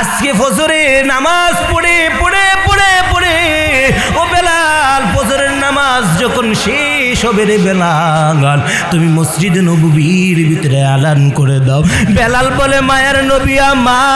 আজকে ফজরে নামাজ পড়ে পড়ে পড়ে পড়ে ও বেলাল, ফজরের নামাজ যখন শেষ হবে রে বেলাল, তুমি মসজিদে নববীর ভিতরে আলান করে দাও। বেলাল বলে মায়ার নবী আমার,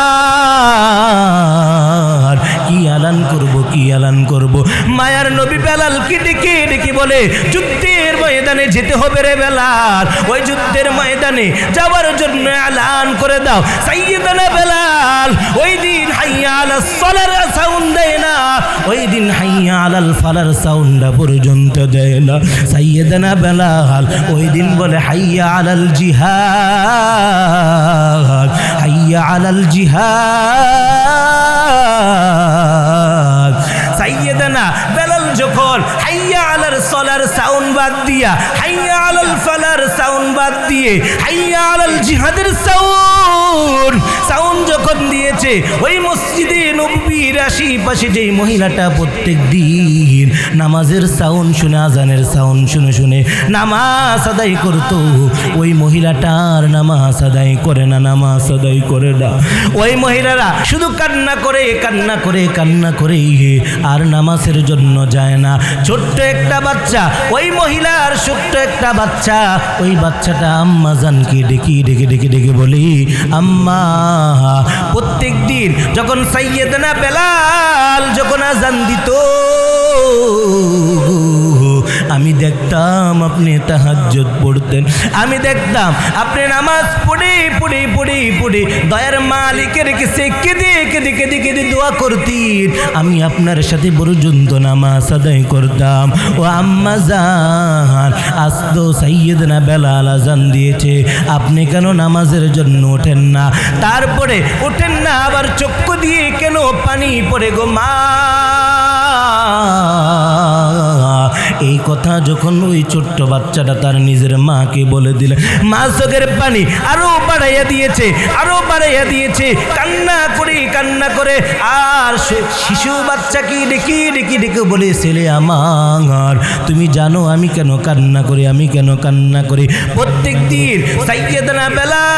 কি আলান করব, কি আলান করব? মায়ার নবী বেলাল কি ডেকে ডেকে বলে যুদ্ধের ময়দানে যেতে হবে রে বেলাল, ওই যুদ্ধের ময়দানে যাওয়ার জন্য আলান করে দাও। সাইয়েদনা বেলাল ওই দিন হাইয়া আলাস সালার সাউন্ড দেয় না, ওই দিন হাইয়া আলাল ফালার সাউন্ডটা পর্যন্ত দেয় না। সাইয়েদনা বেলাল ওই দিন বলে হাইয়া আলাল জিহাদ, হাইয়া আলাল জিহাদ। সাইয়েদনা বেলাল যখন হাইয়া আলাল সালার সাউন্ড বাদ দিয়া, হাইয়া আলাল ফালার সাউন্ড বাদ দিয়ে হাইয়া আলাল জিহাদের সাউন্ড যখন দিয়েছে, ওই মসজিদে নববীর আশেপাশে যেই মহিলাটা প্রত্যেক দিন নামাজের সাউন্ড শুনে, আজানের সাউন্ড শুনে শুনে নামাজ আদায় করত, ওই মহিলাটার নামাজ আদায় করে না, নামাজ আদায় করে না। ওই মহিলারা শুধু কান্না করে কান্না করে কান্না করে আর নামাজের জন্য যায় না। ছোট্ট একটা বাচ্চা, ওই মহিলার ছোট্ট একটা বাচ্চা, ওই বাচ্চাটা আম্মা জানকে ডেকে ডেকে ডেকে ডেকে বলি আম্মা। প্রত্যেক দিন যখন সাইয়েদনা বেলাল যখন আজান দিত, আমি দেখতাম আপনি তাহাজ্জুদ পড়তেন, আমি দেখতাম আপনি নামাজ পড়ে পড়ে পড়ে পড়ে দয়ার মালিকের কাছে কেঁদে কেঁদে কেঁদে কেঁদে দোয়া করতেন, আমি আপনার সাথে পর্যন্ত নামাজ আদায় করতাম। ও আম্মা জান, আজ তো সাইয়েদনা বেলাল আজান দিয়েছে, আপনি কেন নামাজের জন্য ওঠেন না? তারপরে ওঠেন না, আবার চক্ষু দিয়ে কেন পানি পড়ে গো মা? এই কথা যখন ওই ছোট্ট বাচ্চাটা তার নিজের মাকে বলে দিলে, মা চোখের পানি আরো বাড়াইয়া দিয়েছে, আরো বাড়াইয়া দিয়েছে, কান্না করে আর শিশু বাচ্চাকে ডেকে ডেকে ডেকে বলে, ছেলে আমার তুমি জানো আমি কেন কান্না করি, আমি কেন কান্না করি? প্রত্যেক দিন সাইয়েদনা বেলাল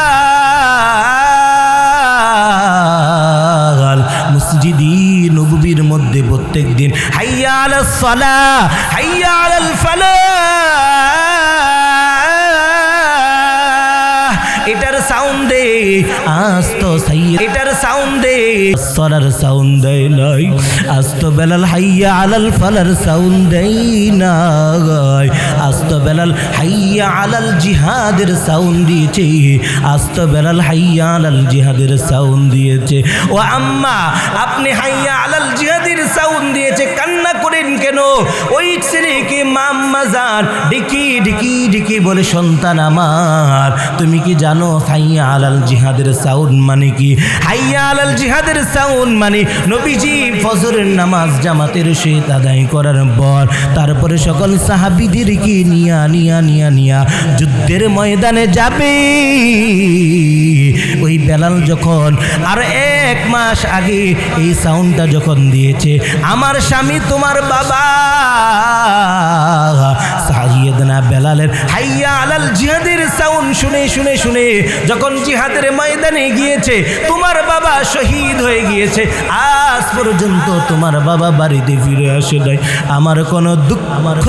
মসজিদি নববীর মধ্যে প্রত্যেক দিন হাইয়া আলাস সালাহ, হাইয়া আলাল ফালাহ, এটার সাউন্ডে আজ তো এটার সাউন্ডে সরার সাউন্ড দেয় নাই, আজ তো বেলাল হাইয়া আলাল ফালার সাউন্ড দেয় নাই, আজ তো বেলাল হাইয়া আলাল জিহাদের সাউন্ড দিয়েছে, আজ তো বেলাল হাইয়া আলাল জিহাদের সাউন্ড দিয়েছে। ও আম্মা, আপনি হাইয়া আলাল জিহাদের সাউন্ড দিয়েছে, কান্না করেন কেন? ওই ছেলেকে মাম্মা জান ডেকে ডেকে ডেকে বলে, সন্তান আমার তুমি কি জানো হাইয়া আলাল জিহাদের সাউন্ড মানে কি? হাইয়া আলাল জিহাদের সাউন্ড মানে নবীজি ফজরের নামাজ জামাতের সহিত আদায় করার পর তারপরে সকল সাহাবীদেরকে নিয়া নিয়া নিয়া নিয়া যুদ্ধের ময়দানে যাবে। ওই বেলাল যখন আর 1 মাস আগে এই সাউন্ডটা যখন দিয়েছে, আমার স্বামী তোমার বাবা সাইয়েদনা বেলালের হাইয়া আলাল জিহাদের সাউন্ড শুনে শুনে শুনে যখন জিহাদের ময়দানে গিয়েছে, তোমার বাবা শহীদ হয়ে গিয়েছে, আজ পর্যন্ত তোমার বাবা বাড়িতে ফিরে আসে নাই। আমার কোনো দুঃখ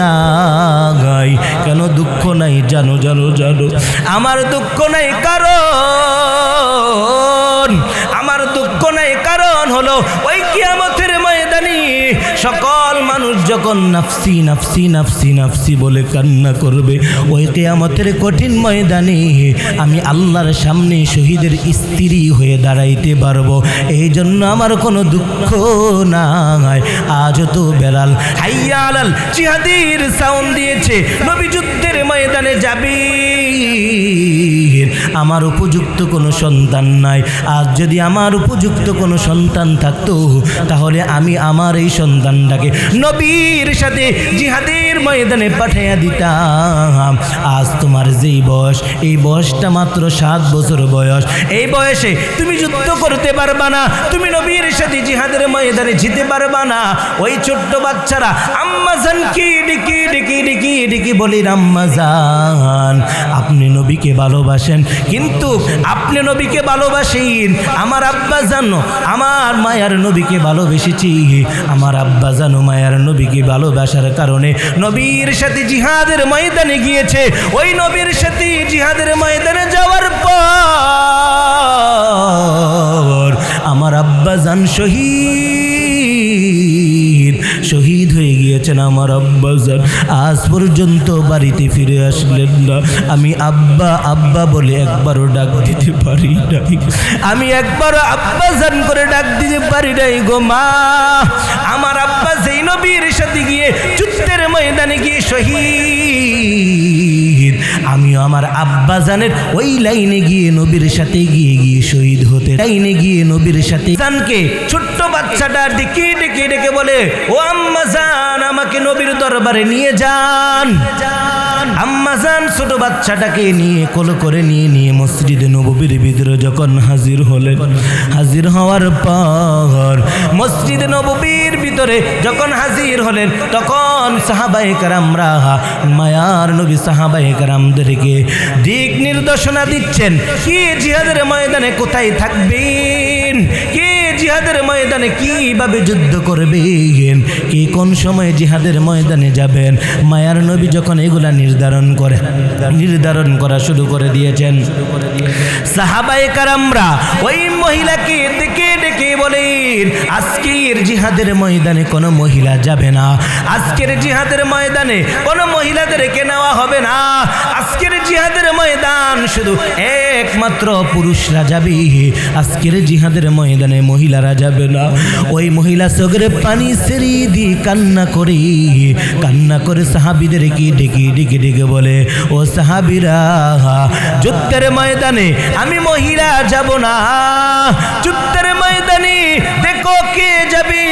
নাই, কেন দুঃখ নাই জানো জানো জানো? আমার দুঃখ নাই কারণ, আমার দুঃখ নাই কারণ হলো ওই কিয়ামতের ময়দানে সকল মানুষ যখন নাফসি নাফসি নাফসি নাফসি বলে কান্না করবে, ওই কিয়ামতের কঠিন ময়দানে আমি আল্লাহর সামনে শহীদের স্ত্রী হয়ে দাঁড়াইতে পারবো। এই জন্য আমার কোনো দুঃখ নাই। আজ তো বেলাল হাইয়া আলাল জিহাদের সাউন্ড দিয়েছে, নবী যুদ্ধের ময়দানে যাবে, আমার উপযুক্ত কোনো সন্তান নাই। আজ যদি আমার উপযুক্ত কোনো সন্তান থাকতো, তাহলে আমি আমার এই সন্তানটাকে নবীর সাথে জিহাদের ময়দানে পাঠাইয়া দিতাম। আজ তোমার যেই বয়স, এই বয়সটা মাত্র 7 বছর বয়স, এই বয়সে তুমি যুদ্ধ করতে পারবা না, তুমি নবীর সাথে জিহাদের ময়দানে যেতে পারবা না। ওই ছোট্ট বাচ্চারা আম্মা জানকে ডেকে ডেকে ডেকে ডেকে বলি, আম্মা জান আপনি নবীকে ভালোবাসেন, কিন্তু আপনি নবীকে ভালোবাসেন, আমার আব্বা জানো আমার মায়ার নবীকে ভালোবেসেছি, আমার আব্বা জানো মায়ার নবীকে ভালোবাসার কারণে নবীর সাথে জিহাদের ময়দানে গিয়েছে। ওই নবীর সাথে জিহাদের ময়দানে যাওয়ার পর আমার আব্বা জান শহীদ হয়ে গিয়েছেন। আমার আব্বা জান আজ পর্যন্ত বাড়িতে ফিরে আসলেন না। আমি আব্বা আব্বা বলে একবারও ডাক দিতে পারি নাই, আমি একবারও আব্বা জান করে ডাক দিতে পারি নাই গো মা। আমার আব্বা যেই নবীর সাথে গিয়ে যুদ্ধের ময়দানে গিয়ে শহীদ, আমিও আমার আব্বা জানের ওই লাইনে গিয়ে নবীর সাথে গিয়ে শহীদ হতে, লাইনে গিয়ে নবীর সাথে জানকে ছোট্ট বাচ্চাটা ডেকে ডেকে ডেকে বলে, ও আম্মা জান আমাকে নবীর দরবারে নিয়ে যান। আম্মা জান ছোট বাচ্চাটাকে নিয়ে কোলে করে নিয়ে মসজিদে নববীর ভিতরে যখন হাজির হলেন, হাজির হওয়ার পর মসজিদে নববীর ভিতরে যখন হাজির হলেন, তখন সাহাবায়ে কেরামরা মায়ার নবী সাহাবায়ে কেরামদেরকে দিক নির্দেশনা দিচ্ছেন, কে জিহাদের ময়দানে কোথায় থাকবেন, কে জিহাদের ময়দানে কিভাবে যুদ্ধ করবেন, কে কোন সময় জিহাদের ময়দানে যাবেন। মায়ার নবী যখন এগুলা নির্ধারণ করা শুরু করে দিয়েছেন, সাহাবায়ে কেরামরা ওই মহিলাকে ডেকে ডেকে বলেন, আজকের জিহাদের ময়দানে কোনো মহিলা যাবে না, আজকের জিহাদের ময়দানে কোনো মহিলাদেরকে নেওয়া হবে না, আজকের জিহাদের ময়দান শুধু একমাত্র পুরুষরা যাবে, আজকের জিহাদের ময়দানে মহিলারা যাবে না। ওই মহিলা চোখের পানি ছেড়ে দিয়ে কান্না করে সাহাবীদেরকে ডেকে ডেকে ডেকে বলে, ও সাহাবীরা, যুদ্ধের ময়দানে আমি মহিলা যাব না, যুদ্ধের ময়দানে দেখো কে যাবে,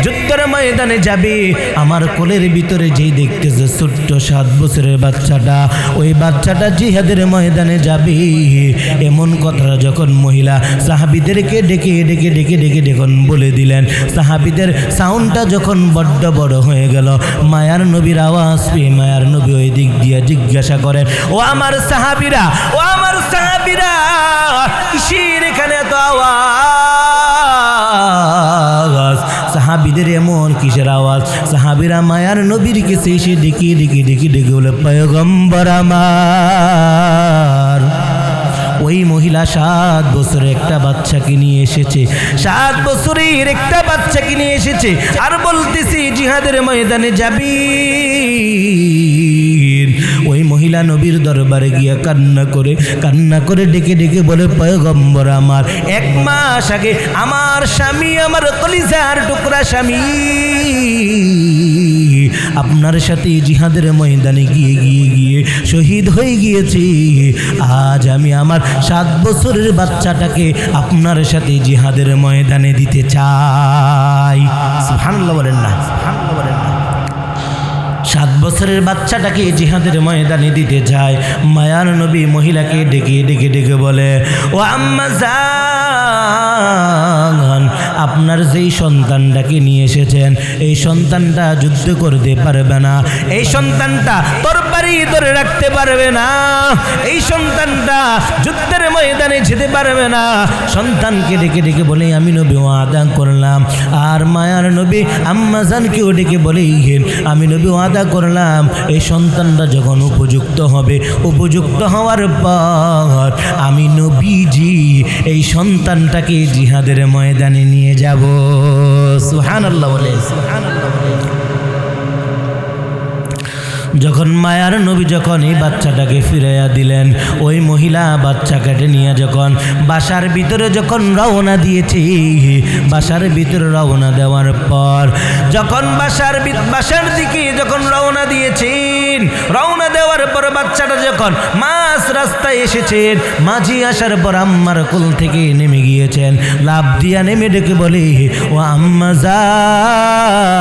যুদ্ধের ময়দানে যাবে আমার কোলের ভিতরে যেই দেখতেছে ছোট্ট 7 বছরের বাচ্চাটা, ওই বাচ্চাটা জিহাদের ময়দানে যাবে। এমন কথা যখন মহিলা সাহাবীদেরকে ডেকে ডেকে ডেকে ডেকে যখন বলে দিলেন, সাহাবীদের সাউন্ডটা যখন বড্ড বড় হয়ে গেল, মায়ার নবীর আওয়াজ পেয়ে মায়ার নবী ওই দিক দিয়ে জিজ্ঞাসা করেন, ও আমার সাহাবীরা, ও আমার সাহাবীরা, কিসের এখানে এত আওয়াজ? সাহাবীদের এমন কিসের আওয়াজ? সাহাবীরা মায়ার নবীর কাছে এসে ডেকে ডেকে ডেকে ডেকে বলে, পয়গম্বর আমার, ওই মহিলা 7 বছরের একটা বাচ্চাকে নিয়ে এসেছে, 7 বছরের একটা বাচ্চাকে নিয়ে এসেছে, আর বলতেছি জিহাদের ময়দানে যাবি। ওই মহিলা নবীর দরবারে গিয়া কান্না করে ডেকে ডেকে বলে, পয়গম্বর আমার, 1 মাস আগে আমার স্বামী, আমার কলিজার টুকরা স্বামী আপনার সাথে জিহাদের ময়দানে গিয়ে শহীদ হয়ে গিয়েছে। আজ আমি আমার 7 বছরের বাচ্চাটাকে আপনার সাথে জিহাদের ময়দানে দিতে চাই। সুবহানাল্লাহ বলেন না, সুবহানাল্লাহ বলেন না। 7 বছরের বাচ্চাটাকে জিহাদের ময়দানে দিতে চায়। মায়ার নবী মহিলাকে ডেকে ডেকে ডেকে বলে, ও আম্মা জান, আপনার যেই সন্তানটাকে নিয়ে এসেছেন, এই সন্তানটা যুদ্ধ করতে পারবে না, এই সন্তানটা তরবারি ধরে রাখতে পারবে না, এই সন্তানটা যুদ্ধের ময়দানে যেতে পারবে না। সন্তানকে ডেকে ডেকে বলে, আমি নবী ওয়াদা করলাম। আর মায়ার নবী আম্মা জানকেও ডেকে বলে, আমি নবী ওয়াদা করলাম, এই সন্তানটা যখন উপযুক্ত হবে, উপযুক্ত হওয়ার পর আমি নবীজি এই সন্তানটাকে জিহাদের ময়দানে নিয়ে যাব। সুবহানাল্লাহ বলে, সুবহানাল্লাহ বলে। যখন মায়ার নবী যখন এই বাচ্চাটাকে ফিরাইয়া দিলেন, ওই মহিলা বাচ্চাটাকে নিয়ে যখন বাসার ভিতরে যখন রওনা দিয়েছে, বাসার ভিতরে রওনা দেওয়ার পর যখন বাসার দিকে যখন রওনা দিয়েছেন, রওনা দেওয়ার পর বাচ্চাটা যখন মাঝ রাস্তায় এসেছেন, মাঝি আসার পর আম্মার কোল থেকে নেমে গিয়েছেন, লাফ দিয়া নেমে ডেকে বলে, ও আম্মা জান,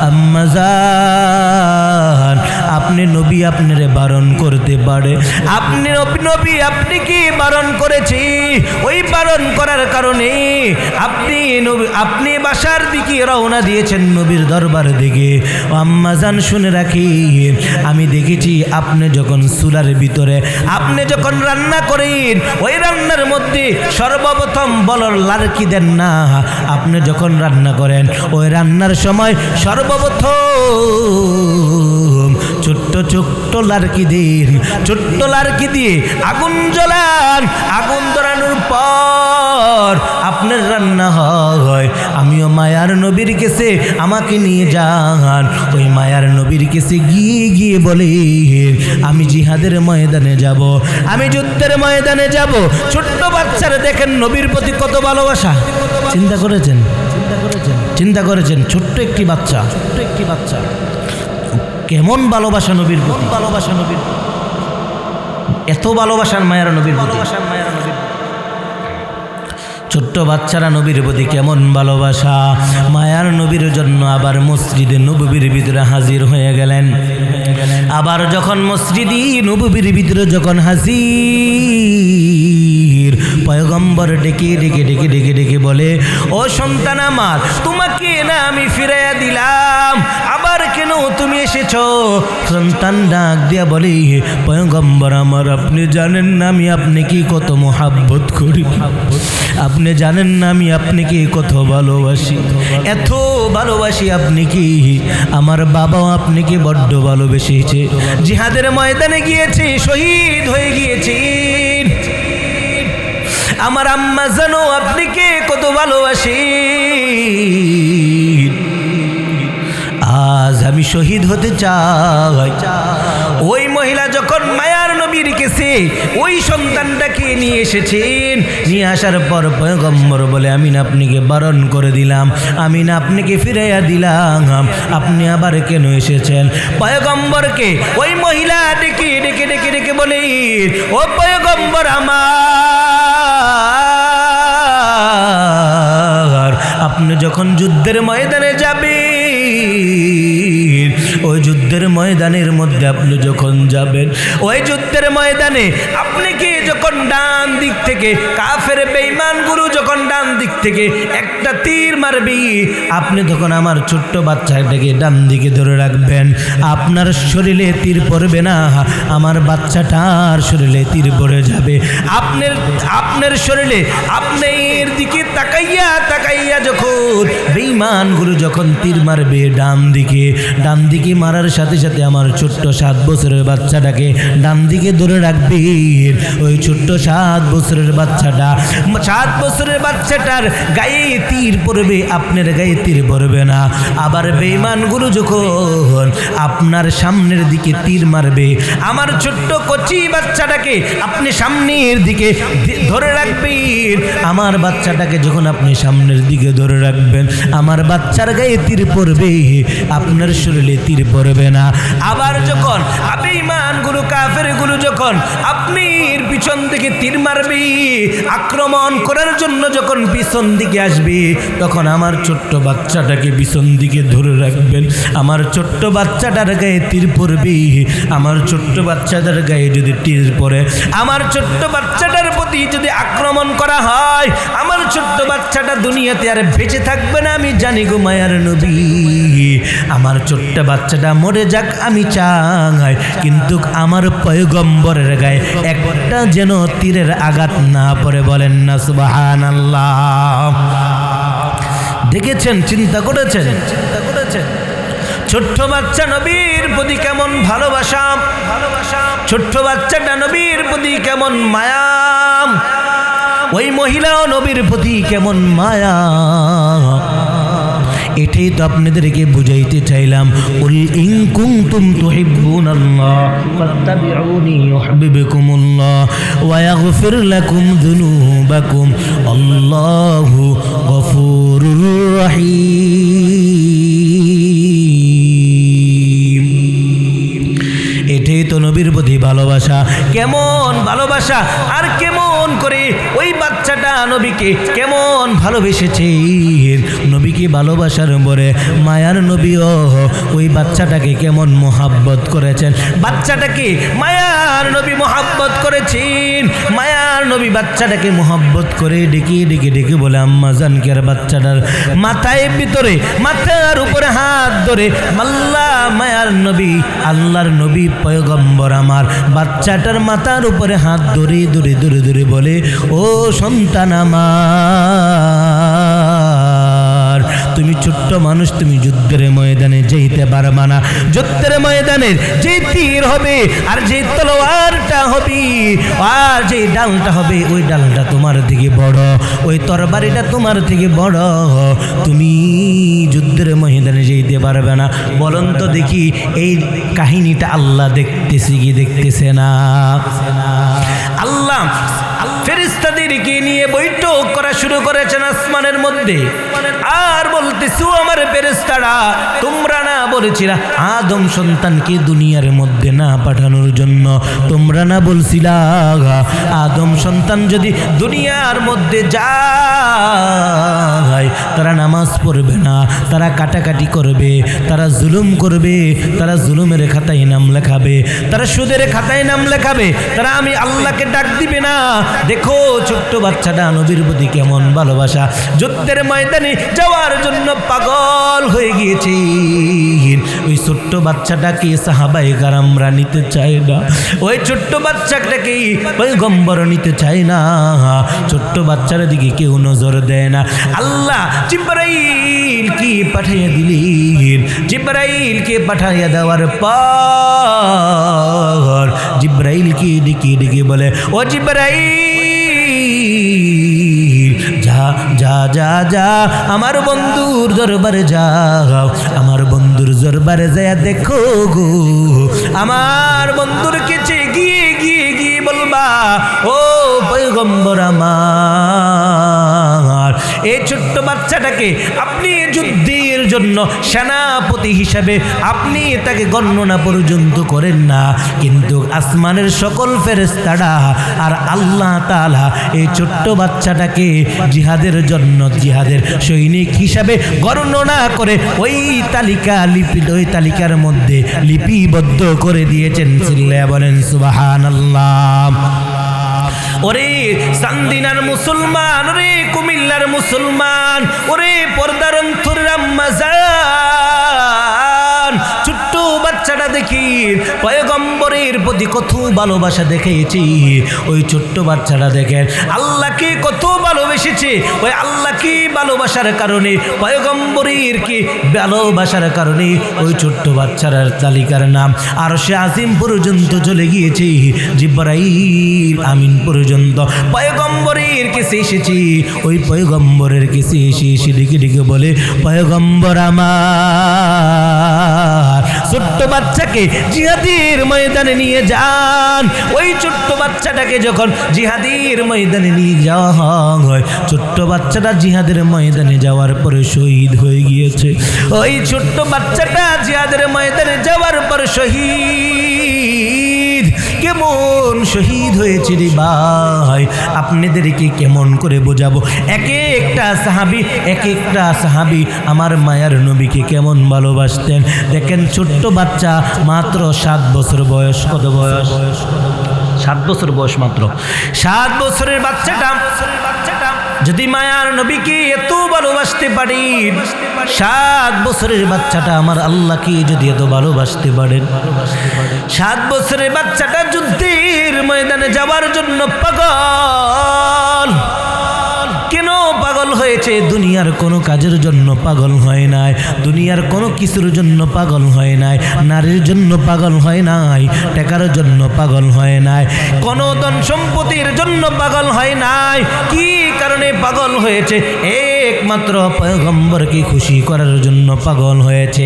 আম্মা জান, আপনি নবী আপনারে বারণ করতে পারে? আপনি নবী আপনি কি বারণ করেছি? ওই বারণ করার কারণে আপনি বাসার দিকে রওনা দিয়েছেন, নবীর দরবার দিকে। আম্মাজান শুনে রাখি, আমি দেখেছি আপনি যখন চুলার ভিতরে আপনি যখন রান্না করেন, ওই রান্নার মধ্যে সর্বপ্রথম বলর লাড়কি দেন না। আপনি যখন রান্না করেন, ওই রান্নার সময় সর্বপ্রথম ছোট্ট ছোট্ট লাড়কি দিন, ছোট্ট লাড়কি দিয়ে আগুন জ্বলান। আগুন ধরানোর পর আপনার রান্না হয়। আমিও মায়ার নবীর কাছে আমাকে নিয়ে যান। ওই মায়ার নবীর কাছে গিয়ে বলে, আমি জিহাদের ময়দানে যাব, আমি যুদ্ধের ময়দানে যাব। ছোট্ট বাচ্চারা দেখেন নবীর প্রতি কত ভালোবাসা। চিন্তা করেছেন? চিন্তা করেছেন? ছোট্ট একটি বাচ্চা কেমন ভালোবাসা নবীর প্রতি, ভালোবাসা নবীর, এত ভালোবাসার মায়ার নবীর প্রতি। ছোট্ট বাচ্চারা নবীর প্রতি কেমন ভালোবাসা। মায়ার নবীর জন্য আবার মসজিদে নববীর ভিতরে হাজির হয়ে গেলেন। আবার যখন মসজিদে নববীর ভিতরে যখন হাজির, পয়গম্বর ডেকে ডেকে ডেকে ডেকে ডেকে বলে, ও সন্তান আমার, তোমাকে না আমি ফিরাইয়া দিলাম, আবার কেন তুমি এসেছো? সন্তান ডাক দিয়া বলে, পয়গম্বর আমার, আপনি জানেন না আমি আপনাকে কত মোহাব্বত করি, আপনি জানেন না আমি আপনাকে কত ভালোবাসি, এত ভালোবাসি আপনি কি। আমার বাবাও আপনাকে বড্ড ভালোবেসেছে, জিহাদের ময়দানে গিয়েছে, শহীদ হয়ে গিয়েছে। আমার আম্মা জানো আপনাকে কত ভালোবাসি। আজ আমি শহীদ হতে চাই। ওই মহিলা যখন মায়ার নবীর কাছে ওই সন্তানটাকে নিয়ে এসেছেন, নিয়ে আসার পর পয়গম্বর বলে, আমি না আপনাকে বারণ করে দিলাম, আমি না আপনাকে ফিরাইয়া দিলাম, আপনি আবার কেন এসেছেন? পয়গম্বরকে ওই মহিলা ডেকে ডেকে ডেকে ডেকে বলে, ও পয়গম্বর আমার, আপনি যখন যুদ্ধের ময়দানে যাবেন, ওই যুদ্ধের ময়দানের মধ্যে আপনি যখন যাবেন, ওই যুদ্ধের ময়দানে আপনাকে যখন ডান দিক থেকে কাফের বেঈমান গুরু যখন ডান দিক থেকে একটা তীর মারবি, আপনি তখন আমার ছোট্ট বাচ্চাটাকে ডান দিকে ধরে রাখবেন। আপনার শরীরে তীর পড়বে না, আমার বাচ্চাটার শরীরে তীর পড়ে যাবে। আপনার শরীরে আপনার দিকে তাকাইয়া তাকাইয়া যখন বেঈমান গুরু যখন তীর মারবে ডান দিকে মারার সাথে সাথে আমার ছোট্ট 7 বছরের বাচ্চাটাকে ডান দিকে ধরে রাখবেন। ওই ছোট্ট 7 বছরের বাচ্চাটা, 7 বছরের বাচ্চাটার গায়ে তীর পড়বে, আপনার গায়ে তীর পড়বে না। আবার বেঈমান গুরু যখন আপনার সামনের দিকে তীর মারবে, আমার ছোট্ট কচি বাচ্চাটাকে আপনি সামনের দিকে ধরে রাখবেন। আমার বাচ্চাটাকে যখন আপনি সামনের দিকে ধরে রাখবেন, আমার বাচ্চার গায়ে তীর পড়বে, আপনার শরীরে তীর পড়বে না। আবার যখন বেঈমান গুরু কাফের গুরু যখন আপনার পিছন দিকে তীর মারবে, আক্রমণ করার জন্য যখন পিছন দিকে আসবে, তখন আমার ছোট্ট বাচ্চাটাকে পিছন দিকে ধরে রাখবেন। আমার ছোট্ট বাচ্চাটার গায়ে তীর পড়বে, আমার ছোট্ট বাচ্চাটার গায়ে যদি তীর পড়ে, আমার ছোট্ট বাচ্চাটার প্রতি যদি আক্রমণ করা হয়, আমার ছোট্ট বাচ্চাটা দুনিয়াতে আর বেঁচে থাকবে না। আমি জানি গো মায়ার নবী, আমার ছোট্ট বাচ্চাটা মরে যাক আমি চাই, কিন্তু আমার পয়গম্বরের গায়ে একটা যেন তীরের আঘাত না পড়ে। বলেন না সুবহানাল্লাহ। দেখেছেন? চিন্তা করেছেন? ছোট্ট বাচ্চা নবীর প্রতি কেমন ভালোবাসা, ছোট্ট বাচ্চাটা নবীর প্রতি কেমন মায়া, ওই মহিলাও নবীর প্রতি কেমন মায়া। এটাই তো আপনাদেরকে বুঝাইতে চাইলাম। কুল ইন কুনতুম তুহিব্বুনাল্লাহ ফাত্তাবিউনি ইউহিব্বুকুমুল্লাহ ওয়া ইয়াগফির লাকুম যুনুবাকুম আল্লাহু গফুরুর রহিম। এটাই তো নবীর প্রতি ভালোবাসা। কেমন ভালোবাসা, আর কেমন করে ওই বাচ্চাটা নবীকে কেমন ভালোবেসেছে। নবীকে ভালোবাসার পরে মায়ার নবীও ওই বাচ্চাটাকে কেমন মোহাব্বত করেছেন। বাচ্চাটাকে মায়ার নবী মোহাব্বত করেছেন। মায়ার নবী বাচ্চাটাকে মোহাব্বত করে ডেকে ডেকে ডেকে বলে আম্মা জানকে, আর বাচ্চাটার মাথায় ভিতরে মাথার উপরে হাত ধরে মায়ার নবী আল্লাহর নবী পয়গম্বর আমার বাচ্চাটার মাথার উপরে হাত ধরে ধরে ধরে ধরে বলে, ও সন্তান আমার, তুমি ছোট্ট মানুষ, তুমি যুদ্ধের ময়দানে যেতে পারবা না। যুদ্ধের ময়দানের যে তীর হবে আর যে তলোয়ারটা হবে আর যে ডালটা হবে, ওই ডালটা তোমার থেকে বড়, ওই তরবারিটা তোমার থেকে বড়, তুমি যুদ্ধের ময়দানে যেতে পারবে না। বলুন তো দেখি, এই কাহিনীটা আল্লাহ দেখতেছি কি দেখতেছে না? আল্লাহ ফেরেশতাদেরকে নিয়ে বৈঠক করা শুরু করেছেন আসমানের মধ্যে, আর বলতেছো আমার ফেরেশতারা, তোমরা না বলেছিলা আদম সন্তানকে দুনিয়ার মধ্যে না পাঠানোর জন্য? তোমরা না বলছিলা আদম সন্তান যদি দুনিয়ার মধ্যে যায় তারা নামাজ পড়বে না, তারা কাটাকাটি করবে, তারা জুলুম করবে, তারা জুলুমের খাতায় নাম লেখাবে, তারা সুদের খাতায় নাম লেখাবে, তারা আমি আল্লাহকে ডাক দিবে না। দেখো ছোট্ট বাচ্চাটা নবীর প্রতি কেমন ভালোবাসা, যুদ্ধের ময়দানে যাওয়ার জন্য পাগল হয়ে গিয়েছে। ওই ছোট্ট বাচ্চাটাকে সাহাবায়ে কেরামরা নিতে চায় না, ওই ছোট্ট বাচ্চাটাকে পয়গম্বর নিতে চায় না, ছোট্ট বাচ্চার দিকে কেউ নজর দেয় না। আল্লাহ জিবরাইলকে পাঠিয়ে দিলেন। জিবরাইলকে পাঠিয়ে দেওয়ার পর জিবরাইলকে ডেকে ডেকে বলে, ও জিবরাইল, যা যা যা যা আমার বন্ধুর দরবারে যাও, আমার বন্ধুর দরবারে যায় দেখো গো, আমার বন্ধুর কাছে গিয়ে গিয়ে গিয়ে বলবা, ও পয়গম্বর আমার, এই ছোট্ট বাচ্চাটাকে আপনি যুদ্ধের জন্য সেনাপতি হিসাবে আপনি তাকে গণনা পর্যন্ত করেন না, কিন্তু আসমানের সকল ফেরেশতারা আর আল্লাহ তাআলা এই ছোট্ট বাচ্চাটাকে জিহাদের জন্য জিহাদের সৈনিক হিসাবে গণনা করে ওই তালিকার মধ্যে লিপিবদ্ধ করে দিয়েছেন। চিল্লায়া বলেন সুবহানাল্লাহ। ওরে চান্দিনার মুসলমান, ওরে কুমিল্লার মুসলমান, ওরে পর্দার অন্তরের আম্মা জান, ছোট্ট বাচ্চাটা দেখি পয়গম্বরের প্রতি কত ভালোবাসা দেখিয়েছি। ওই ছোট্ট বাচ্চাটা দেখেন আল্লাহকে কত ভালোবেসেছে। ওই আল্লাহকে ভালোবাসার কারণে, পয়গম্বরের কি ভালোবাসার কারণে ওই ছোট্ট বাচ্চার তালিকার নাম আরশে আজিম পর্যন্ত চলে গিয়েছে, জিবরাইল আমিন পর্যন্ত পয়গম্বরের কাছে এসেছি। ওই পয়গম্বরের কাছে এসে ডেকে ডেকে বলে, পয়গম্বর আমার, ছোট্ট বাচ্চাকে জিহাদের ময়দানে নিয়ে যান। ওই ছোট্ট বাচ্চাটাকে যখন জিহাদের ময়দানে নিয়ে যাওয়া হয়, ছোট্ট বাচ্চাটা জিহাদের ময়দানে যাওয়ার পরে শহীদ হয়ে গিয়েছে। ওই ছোট্ট বাচ্চাটা জিহাদের ময়দানে যাওয়ার পর শহীদ, কেমন শহীদ হয়েছে রে ভাই, আপনাদেরকে কেমন করে বোঝাবো? এক একটা সাহাবী আমার মায়ার নবীকে কেমন ভালোবাসতেন। দেখেন ছোট্ট বাচ্চা, মাত্র 7 বছর বয়স। কত বয়স? 7 বছর বয়স মাত্র। 7 বছরের বাচ্চাটা যদি মায়ার নবীকে এত ভালোবাসতে পারি, 7 বছরের বাচ্চাটা আমার আল্লাহকে যদি এত ভালোবাসতে পারেন, 7 বছরের বাচ্চাটা যুদ্ধের ময়দানে যাওয়ার জন্য পাগল। কেন পাগল হয়েছে? দুনিয়ার কোনো কাজের জন্য পাগল হয় নাই, দুনিয়ার কোনো কিছুর জন্য পাগল হয় নাই, নারীর জন্য পাগল হয় নাই, টাকার জন্য পাগল হয় নাই, কোনো ধন সম্পত্তির জন্য পাগল হয় নাই। কি কারণে পাগল হয়েছে? একমাত্র পয়গম্বরকে খুশি করার জন্য পাগল হয়েছে,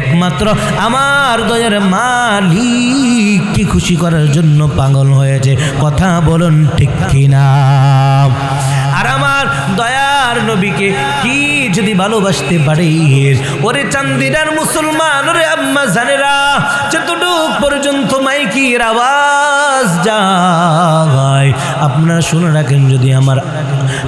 একমাত্র আমার দয়ার মালিককে খুশি করার জন্য পাগল হয়েছে। কথা বলুন ঠিক কিনা? আর আমার দয়ার নবীকে কি যদি ভালোবাসতে পারে, ওরে চান্দিনার মুসলমান, ওরে আম্মা জানেরা, যতটুক পর্যন্ত মাইকির আওয়াজ যায় আপনারা শুনে রাখেন, যদি আমার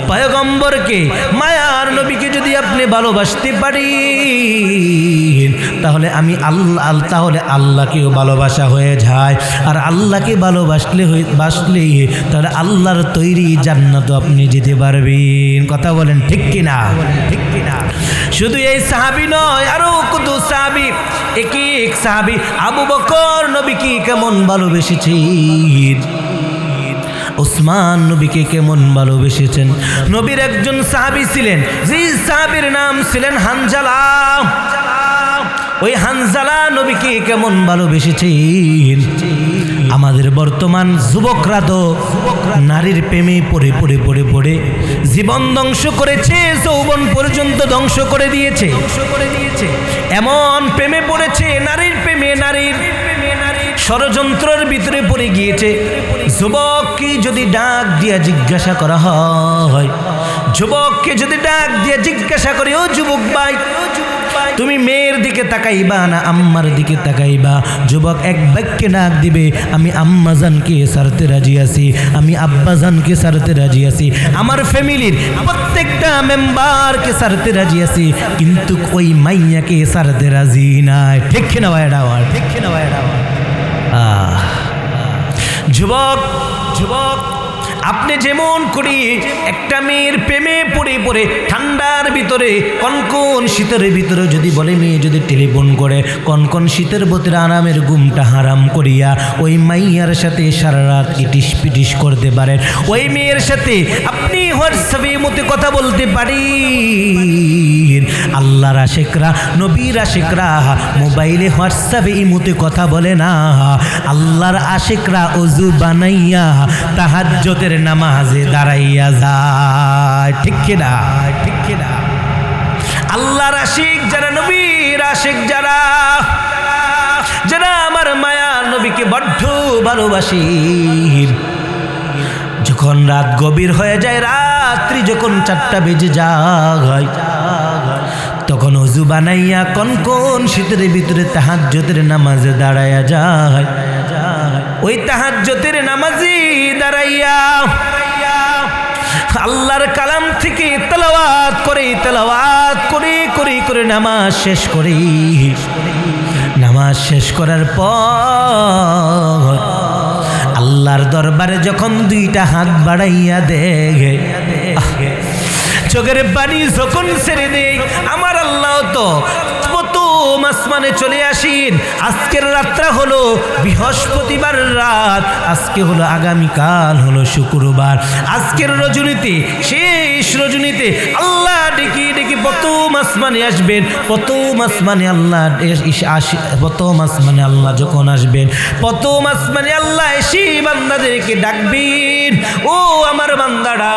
পয়গম্বরকে মায়ার নবীকে যদি আপনি ভালোবাসতে পারেন তাহলে আল্লাহকেও ভালোবাসা হয়ে যায়। আর আল্লাহকে ভালোবাসলে তাহলে আল্লাহর তৈরি জান্নাতও আপনি যেতে পারবেন। কথা বলেন ঠিক কিনা? ঠিক কিনা? শুধু এই সাহাবী নয়, আরো কত সাহাবী, এক সাহাবী আবু বকর নবীকে কেমন ভালোবেসেছেন, ওসমান নবীকে কেমন ভালোবেসেছেন। নবীর একজন সাহাবী ছিলেন, যে সাহাবীর নাম ছিলেন হানজালা। ওই হানজালা নবীকে কেমন ভালোবেসেছেন। আমাদের বর্তমান যুবকরা তো নারীর প্রেমে পড়ে পড়ে পড়ে পড়ে জীবন ধ্বংস করেছে, যৌবন পর্যন্ত ধ্বংস করে দিয়েছে। এমন প্রেমে পড়েছে, নারীর প্রেমে, নারীর ষড়যন্ত্রের ভিতরে পড়ে গিয়েছে। যুবককে যদি ডাক দিয়া জিজ্ঞাসা করা হয়, যুবককে যদি ডাক দিয়া জিজ্ঞাসা করি, ও যুবক ভাই, তুমি মেয়ের দিকে তাকাইবা না আম্মার দিকে তাকাইবা? যুবক এক বাক্যে ডাক দিবে, আমি আম্মাজানকে ছাড়তে রাজি আছি, আমি আব্বাজানকে ছাড়তে রাজি আছি, আমার ফ্যামিলির প্রত্যেকটা মেম্বারকে ছাড়তে রাজি আছি, কিন্তু ওই মাইয়াকে ছাড়তে রাজি নাই। ঠিক কিনা ভাই? ঠিক কিনা ভাই? যুবক, আপনি যেমন করি একটা মেয়ের প্রেমে পড়ে পড়ে ঠান্ডার ভিতরে, কনকন শীতের ভিতরে যদি বলে মেয়ে যদি টেলিফোন করে, কনকন শীতের ভিতরে আরামের ঘুমটা হারাম করিয়া ওই মাইয়ার সাথে সারা রাত ইটিস পিটিস করতে পারেন। ওই মেয়ের সাথে আপনি হোয়াটসঅ্যাপে মতে কথা বলতে পারি। আল্লাহর আশিকরা, নবীর আশিকরা মোবাইলে হোয়াটসঅ্যাপে ইমুতে কথা বলে না। আল্লাহর আশিকরা ওযু বানাইয়া তাহাজ্জুদের নামাজে দাঁড়াইয়া যায়। ঠিক কিনা? ঠিক কিনা? আল্লাহর আশিক যারা, নবীর আশিক যারা, যারা আমার মায়ার নবীকে বড্ড ভালোবাসি, যখন রাত গভীর হয়ে যায়, রাত্রি যখন 4টা বেজে যায়, তখন ওযু বানাইয়া কনকন শীতের ভিতরে তাহাজ্জুদের নামাজে দাঁড়াইয়া যায়। ওই তাহাজ্জুদের নামাজে দাঁড়াইয়া আল্লাহর কালাম থেকে তেলাওয়াত করে নামাজ শেষ করার পর আল্লাহর দরবারে যখন 2টা হাত বাড়াইয়া দেখে, চোখের পানি যখন ছেড়ে দেয়, আমার আল্লাহ তো প্রথম আসমানে চলে আসেন। আজকের রাতটা হলো বৃহস্পতিবার রাত, আজকে হলো আগামীকাল হলো শুক্রবার। আজকের রজনীতে, শেষ রজনীতে আল্লাহ ডেকে ডেকে প্রথম আসমানে আসবেন। প্রথম আসমানে আল্লাহ যখন আসবেন, প্রথম আসমানে আল্লাহ এসে বান্দাদেরকে ডাকবেন, ও আমার বান্দারা,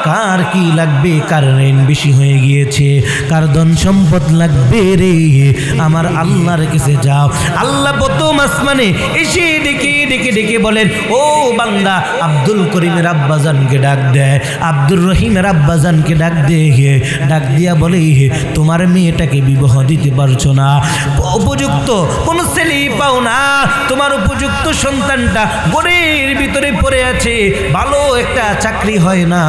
কার কি লাগবে, কার ঋণ বেশি হয়ে গিয়েছে, কার ধন সম্পদ লাগবে রে, আমার আল্লাহর কাছে যাও। আল্লাহ প্রথম আসমানে এসে ডেকে ডেকে ডেকে বলেন, ও বান্দা, আব্দুল করিমের আব্বাজানকে ডাক দেয়, আব্দুর রহিমের আব্বাজানকে ডাক দিয়া বলে, তোমার মেয়েটাকে বিবাহ দিতে পারছো না, উপযুক্ত কোন ছেলে পাও না, তোমার উপযুক্ত সন্তানটা ঘরের ভিতরে পড়ে আছে, ভালো একটা চাকরি হয় না,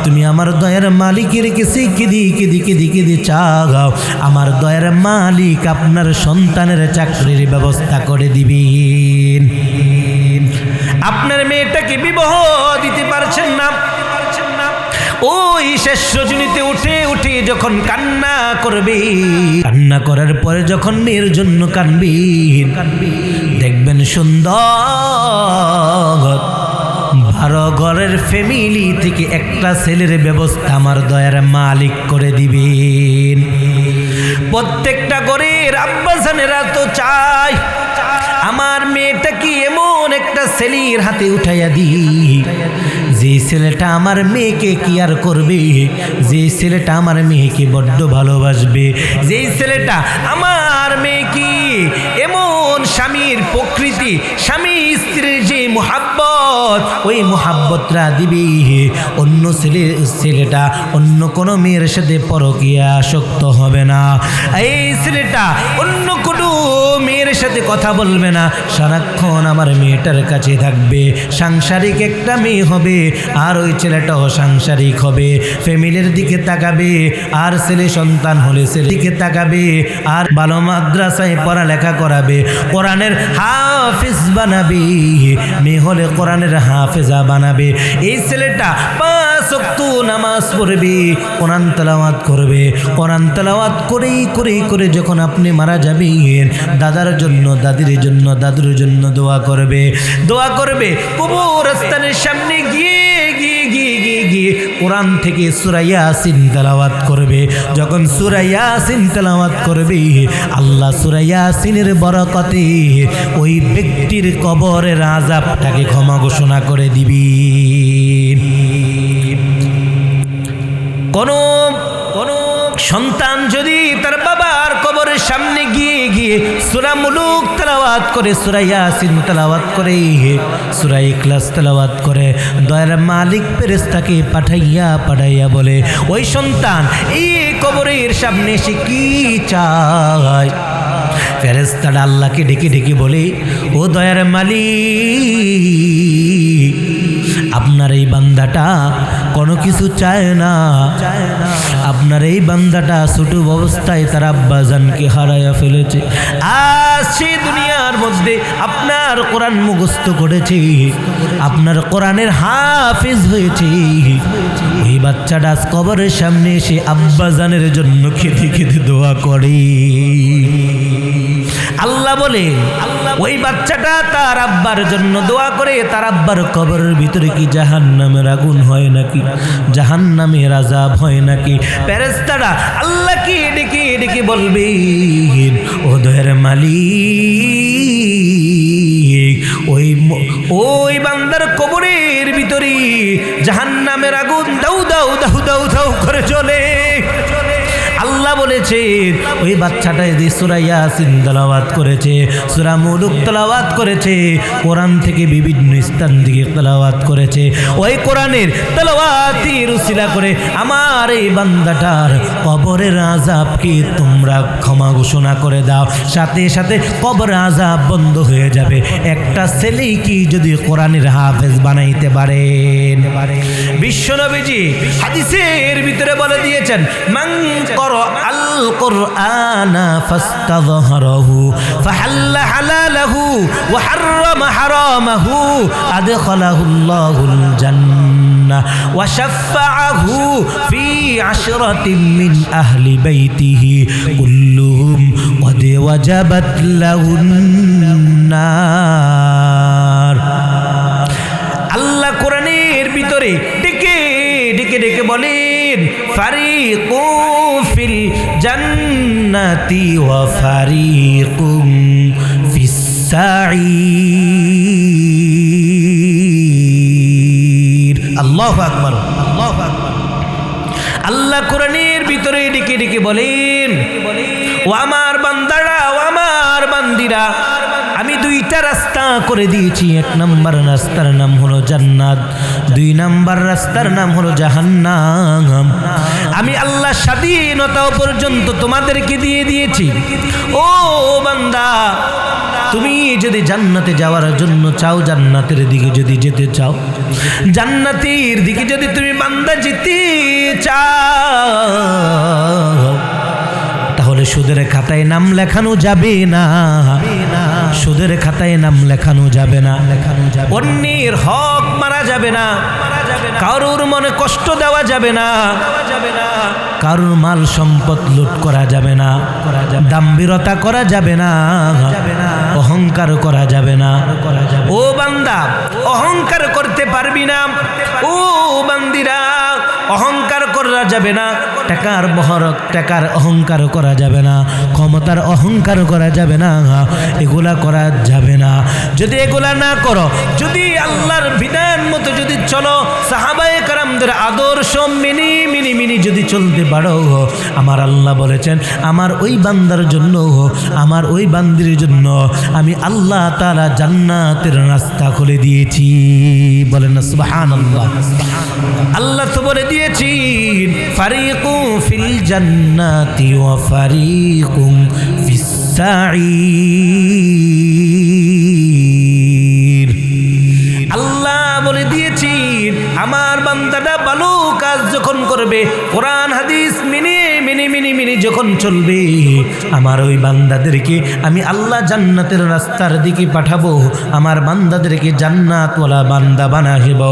তুমি আমার দয়ার মালিকের কাছে কেঁদে চাও, আমার দয়ার মালিক আপনার সন্তানের চাকরির ব্যবস্থা করে দিবেন। আপনার মেয়েটাকে বিবাহ দিতে পারছেন না, ওই শেষ রজনীতে উঠে উঠে যখন কান্না করবে, কান্না করার পরে যখন মেয়ের জন্য কানবেন, দেখবেন সুন্দর 12 ঘরের ফ্যামিলি থেকে একটা ছেলের ব্যবস্থা আমার দয়ার মালিক করে দিবেন। প্রত্যেকটা ঘরের আব্বাজানেরা তো চায় আমার মেয়েটা কি এমন একটা ছেলের হাতে উঠাইয়া দিই, যে ছেলেটা আমার মেয়েকে কেয়ার করবে, যে ছেলেটা আমার মেয়েকে বড্ড ভালোবাসবে, যে ছেলেটা আমার মেয়েকে এমন স্বামীর প্রকৃতি, স্বামীর স্ত্রীর যে মুহাব্বত, ওই মুহাব্বতটা দিবি অন্য ছেলেটা অন্য কোনো মেয়ের সাথে পরকীয়া আসক্ত হবে না। এই ছেলেটা অন্য কোনো মেয়ের সাথে কথা বলবে না, সারাক্ষণ আমার মেয়েটার কাছে থাকবে। সাংসারিক একটা মেয়ে হবে, আর ওই ছেলেটাও সাংসারিক হবে, ফ্যামিলির দিকে তাকাবে। আর ছেলে সন্তান হলে ছেলের দিকে তাকাবে, আর ভালো মাদ্রাসায় পড়ালেখা করাবে, কোরআনের হাফেজ বানাবে। মেয়ে হলে কোরআনের হাফেজা বানাবে। এই ছেলেটা 5 ওয়াক্ত নামাজ পড়বে, কোরআন তেলাওয়াত করবে। কোরআন তেলাওয়াত করে যখন আপনি মারা যাবেন, দাদার জন্য, দাদির জন্য, দাদুর জন্য দোয়া করবে। কবরস্থানের সামনে গিয়ে কোরআন থেকে সূরা ইয়াসিন তেলাওয়াত করবে। যখন সূরা ইয়াসিন তেলাওয়াত করবে, আল্লাহ সূরা ইয়াসিনের বরকতে ওই ব্যক্তির কবরের আযাবটাকে ক্ষমা ঘোষণা করে দিবি। কোন সন্তান যদি তার বাবার কবরের সামনে গিয়ে সূরা মুলুক তেলাওয়াত করে, সূরা ইয়াসিন তেলাওয়াত করে, সূরা ইখলাস তেলাওয়াত করে, দয়ার মালিক ফেরেশতাকে পাঠাইয়া বলে, ওই সন্তান এই কবরের সামনে এসে কি চায়? ফেরেশতারা আল্লাহকে ডেকে বলে, ও দয়ার মালিক, আপনার এই বান্দাটা কোনো কিছু চায় না। আপনার এই বান্দাটা ছোট অবস্থায় তার আব্বাজানকে হারাইয়া ফেলেছে, আজ সে দুনিয়ার মধ্যে আপনার কোরআন মুখস্থ করেছে, আপনার কোরআনের হাফেজ হয়েছে। ওই বাচ্চাটা আজ কবরের সামনে এসে আব্বাজানের জন্য খেতে দোয়া করে। আল্লাহ বলে, ওই বাচ্চাটা তার আব্বার জন্য দোয়া করে, তার আব্বার কবরের ভিতরে কি জাহান্নামের আগুন হয় নাকি, জাহান্নামের আযাব হয় নাকি? ফেরেশতারা আল্লাহকে ডেকে বলবে, ও দয়ার মালিক, ওই বান্দার কবরের ভিতরে জাহান্নামের আগুন দাউ দাউ দাউ দাউ দাউ করে চলে। আল্লাহ বলেছেন, ওই বাচ্চাটা যদি সূরা ইয়াসিন তেলাওয়াত করেছে, সূরা মুলুক তেলাওয়াত করেছে, কোরআন থেকে বিভিন্ন স্থান থেকে তেলাওয়াত করেছে, ওই কোরআনের তেলাওয়াতের উসিলা করে আমার এই বান্দাটার কবরের আযাবকে তোমরা ক্ষমা ঘোষণা করে দাও। সাথে সাথে কবর আযাব বন্ধ হয়ে যাবে। একটা ছেলেই কি যদি কোরআনের হাফেজ বানাইতে পারেন? বিশ্বনবীজি হাদিসের ভিতরে বলে দিয়েছেন, মান আল কুরআনা ফাস্তাযহারাহু ফাহাল্লা হালালাহু ওয়া হাররামা হারামাহু আদখালাহুল্লাহুল জান্নাহ ওয়া শাফাআহু ফি আশরাতিন মিন আহলি বাইতিহি কুল্লুহুম ক্বাদ ওয়াজাবাত লাহুন নার। আল্লাহ কোরআনের ভিতরে ডেকে বলেন, ফারিকুন ফিল জান্নাতি ওয়া ফারিকুন ফিস সাঈর। আল্লাহু আকবার, আল্লাহু আকবার। আল্লাহ কোরআনের ভিতরে ডেকে বলেন, ও আমার বান্দারা, ও আমার বান্দিরা, আমি 2টা রাস্তা করে দিয়েছি। 1 নম্বর রাস্তার নাম হলো জান্নাত, 2 নম্বর রাস্তার নাম হলো জাহান্নাম। আমি আল্লাহ স্বাধীনতা পর্যন্ত তোমাদেরকে দিয়ে দিয়েছি। ও বান্দা, তুমি যদি জান্নাতে যাওয়ার জন্য চাও, জান্নাতের দিকে যদি যেতে চাও, জান্নাতের দিকে যদি তুমি বান্দা যেতে চাও, তাহলে সুদের খাতায় নাম লেখানো যাবে না, সুদের খাতায় নাম লেখানো যাবে না, অন্যের হক মারা যাবে না, কারোর মনে কষ্ট দেওয়া যাবে না, কারোর মাল সম্পদ লুট করা যাবে না, দাম্ভিরতা করা যাবে না, অহংকার করা যাবে না। ও বান্দা, অহংকার করতে পারবি না। ও বান্দিরা, অহংকার করা যাবে না। টাকার অহংকার করা যাবে না, ক্ষমতার অহংকার করা যাবে না, এগুলা করা যাবে না। যদি এগুলা না করো, যদি আল্লাহর বিধান মতো যদি চলো, সাহাবায়ে কেরামদের আদর্শ মেনে যদি চলতে পারো, আমার আল্লাহ বলেছেন আমার ওই বান্দার জন্য, আমার ওই বান্দির জন্য আমি আল্লাহ তাআলা জান্নাতের রাস্তা খুলে দিয়েছি। বলেন না সুবহানাল্লাহ। আল্লাহ তো বলে দিয়েছেন ফারিকু ফিল জান্নাতি ওয়া ফারিকুম ফিস সাঈর। আল্লাহ বলে দিয়েছেন আমার বান্দাটা ভালো কাজ যখন করবে, কোরআন হাদিস মেনে মেনে মেনে মেনে যখন চলবে, আমার ওই বান্দাদেরকে আমি আল্লাহ জান্নাতের রাস্তার দিকে পাঠাবো, আমার বান্দাদেরকে জান্নাতওয়ালা বান্দা বানাইব।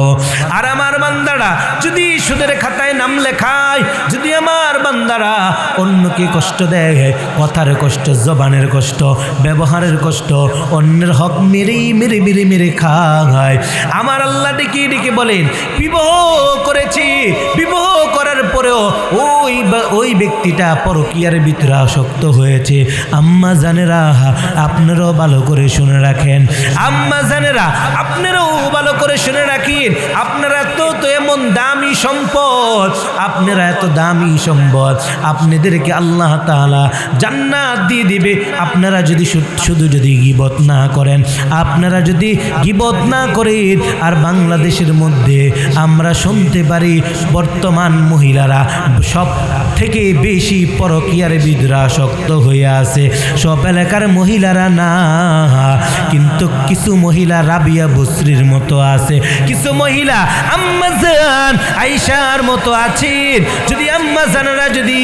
আর আমার বান্দারা যদি সুদের খাতায় নাম লেখায়, যদি আমার বান্দারা অন্যকে কষ্ট দেয়, কথার কষ্ট, জবানের কষ্ট, ব্যবহারের কষ্ট, অন্যের হক মেরে মেরে মেরে মেরে খায়, আমার আল্লাহ ডেকে ডেকে বলেন বিবাহ করেছি, বিবাহ করার পরেও ওই ব্যক্তিটা পরকীয়ার ভিতরে আসক্ত হয়েছে। আম্মা জানেরা আপনারাও ভালো করে শুনে রাখেন, আম্মা জানেরা আপনারাও ভালো করে শুনে রাখেন। আপনারা তো এমন দামি সম্পদ, আপনারা এত দামি সম্পদ, আপনাদেরকে আল্লাহ তাআলা জান্নাত দিয়ে দিবে আপনারা যদি শুধু যদি গীবত না করেন, আপনারা যদি গীবত না করেন। আর বাংলাদেশের মধ্যে আমরা শুনতে পারি বর্তমান মহিলারা সব থেকে বেশি পরকীয়ার ভিতরে আসক্ত হয়ে আছে। সব এলাকার মহিলারা না, কিন্তু কিছু মহিলা রাবিয়া বসরির মতো আছে, কিছু মহিলা আম্মা জান আয়েশার মতো আছেন। যদি আম্মা জানেরা যদি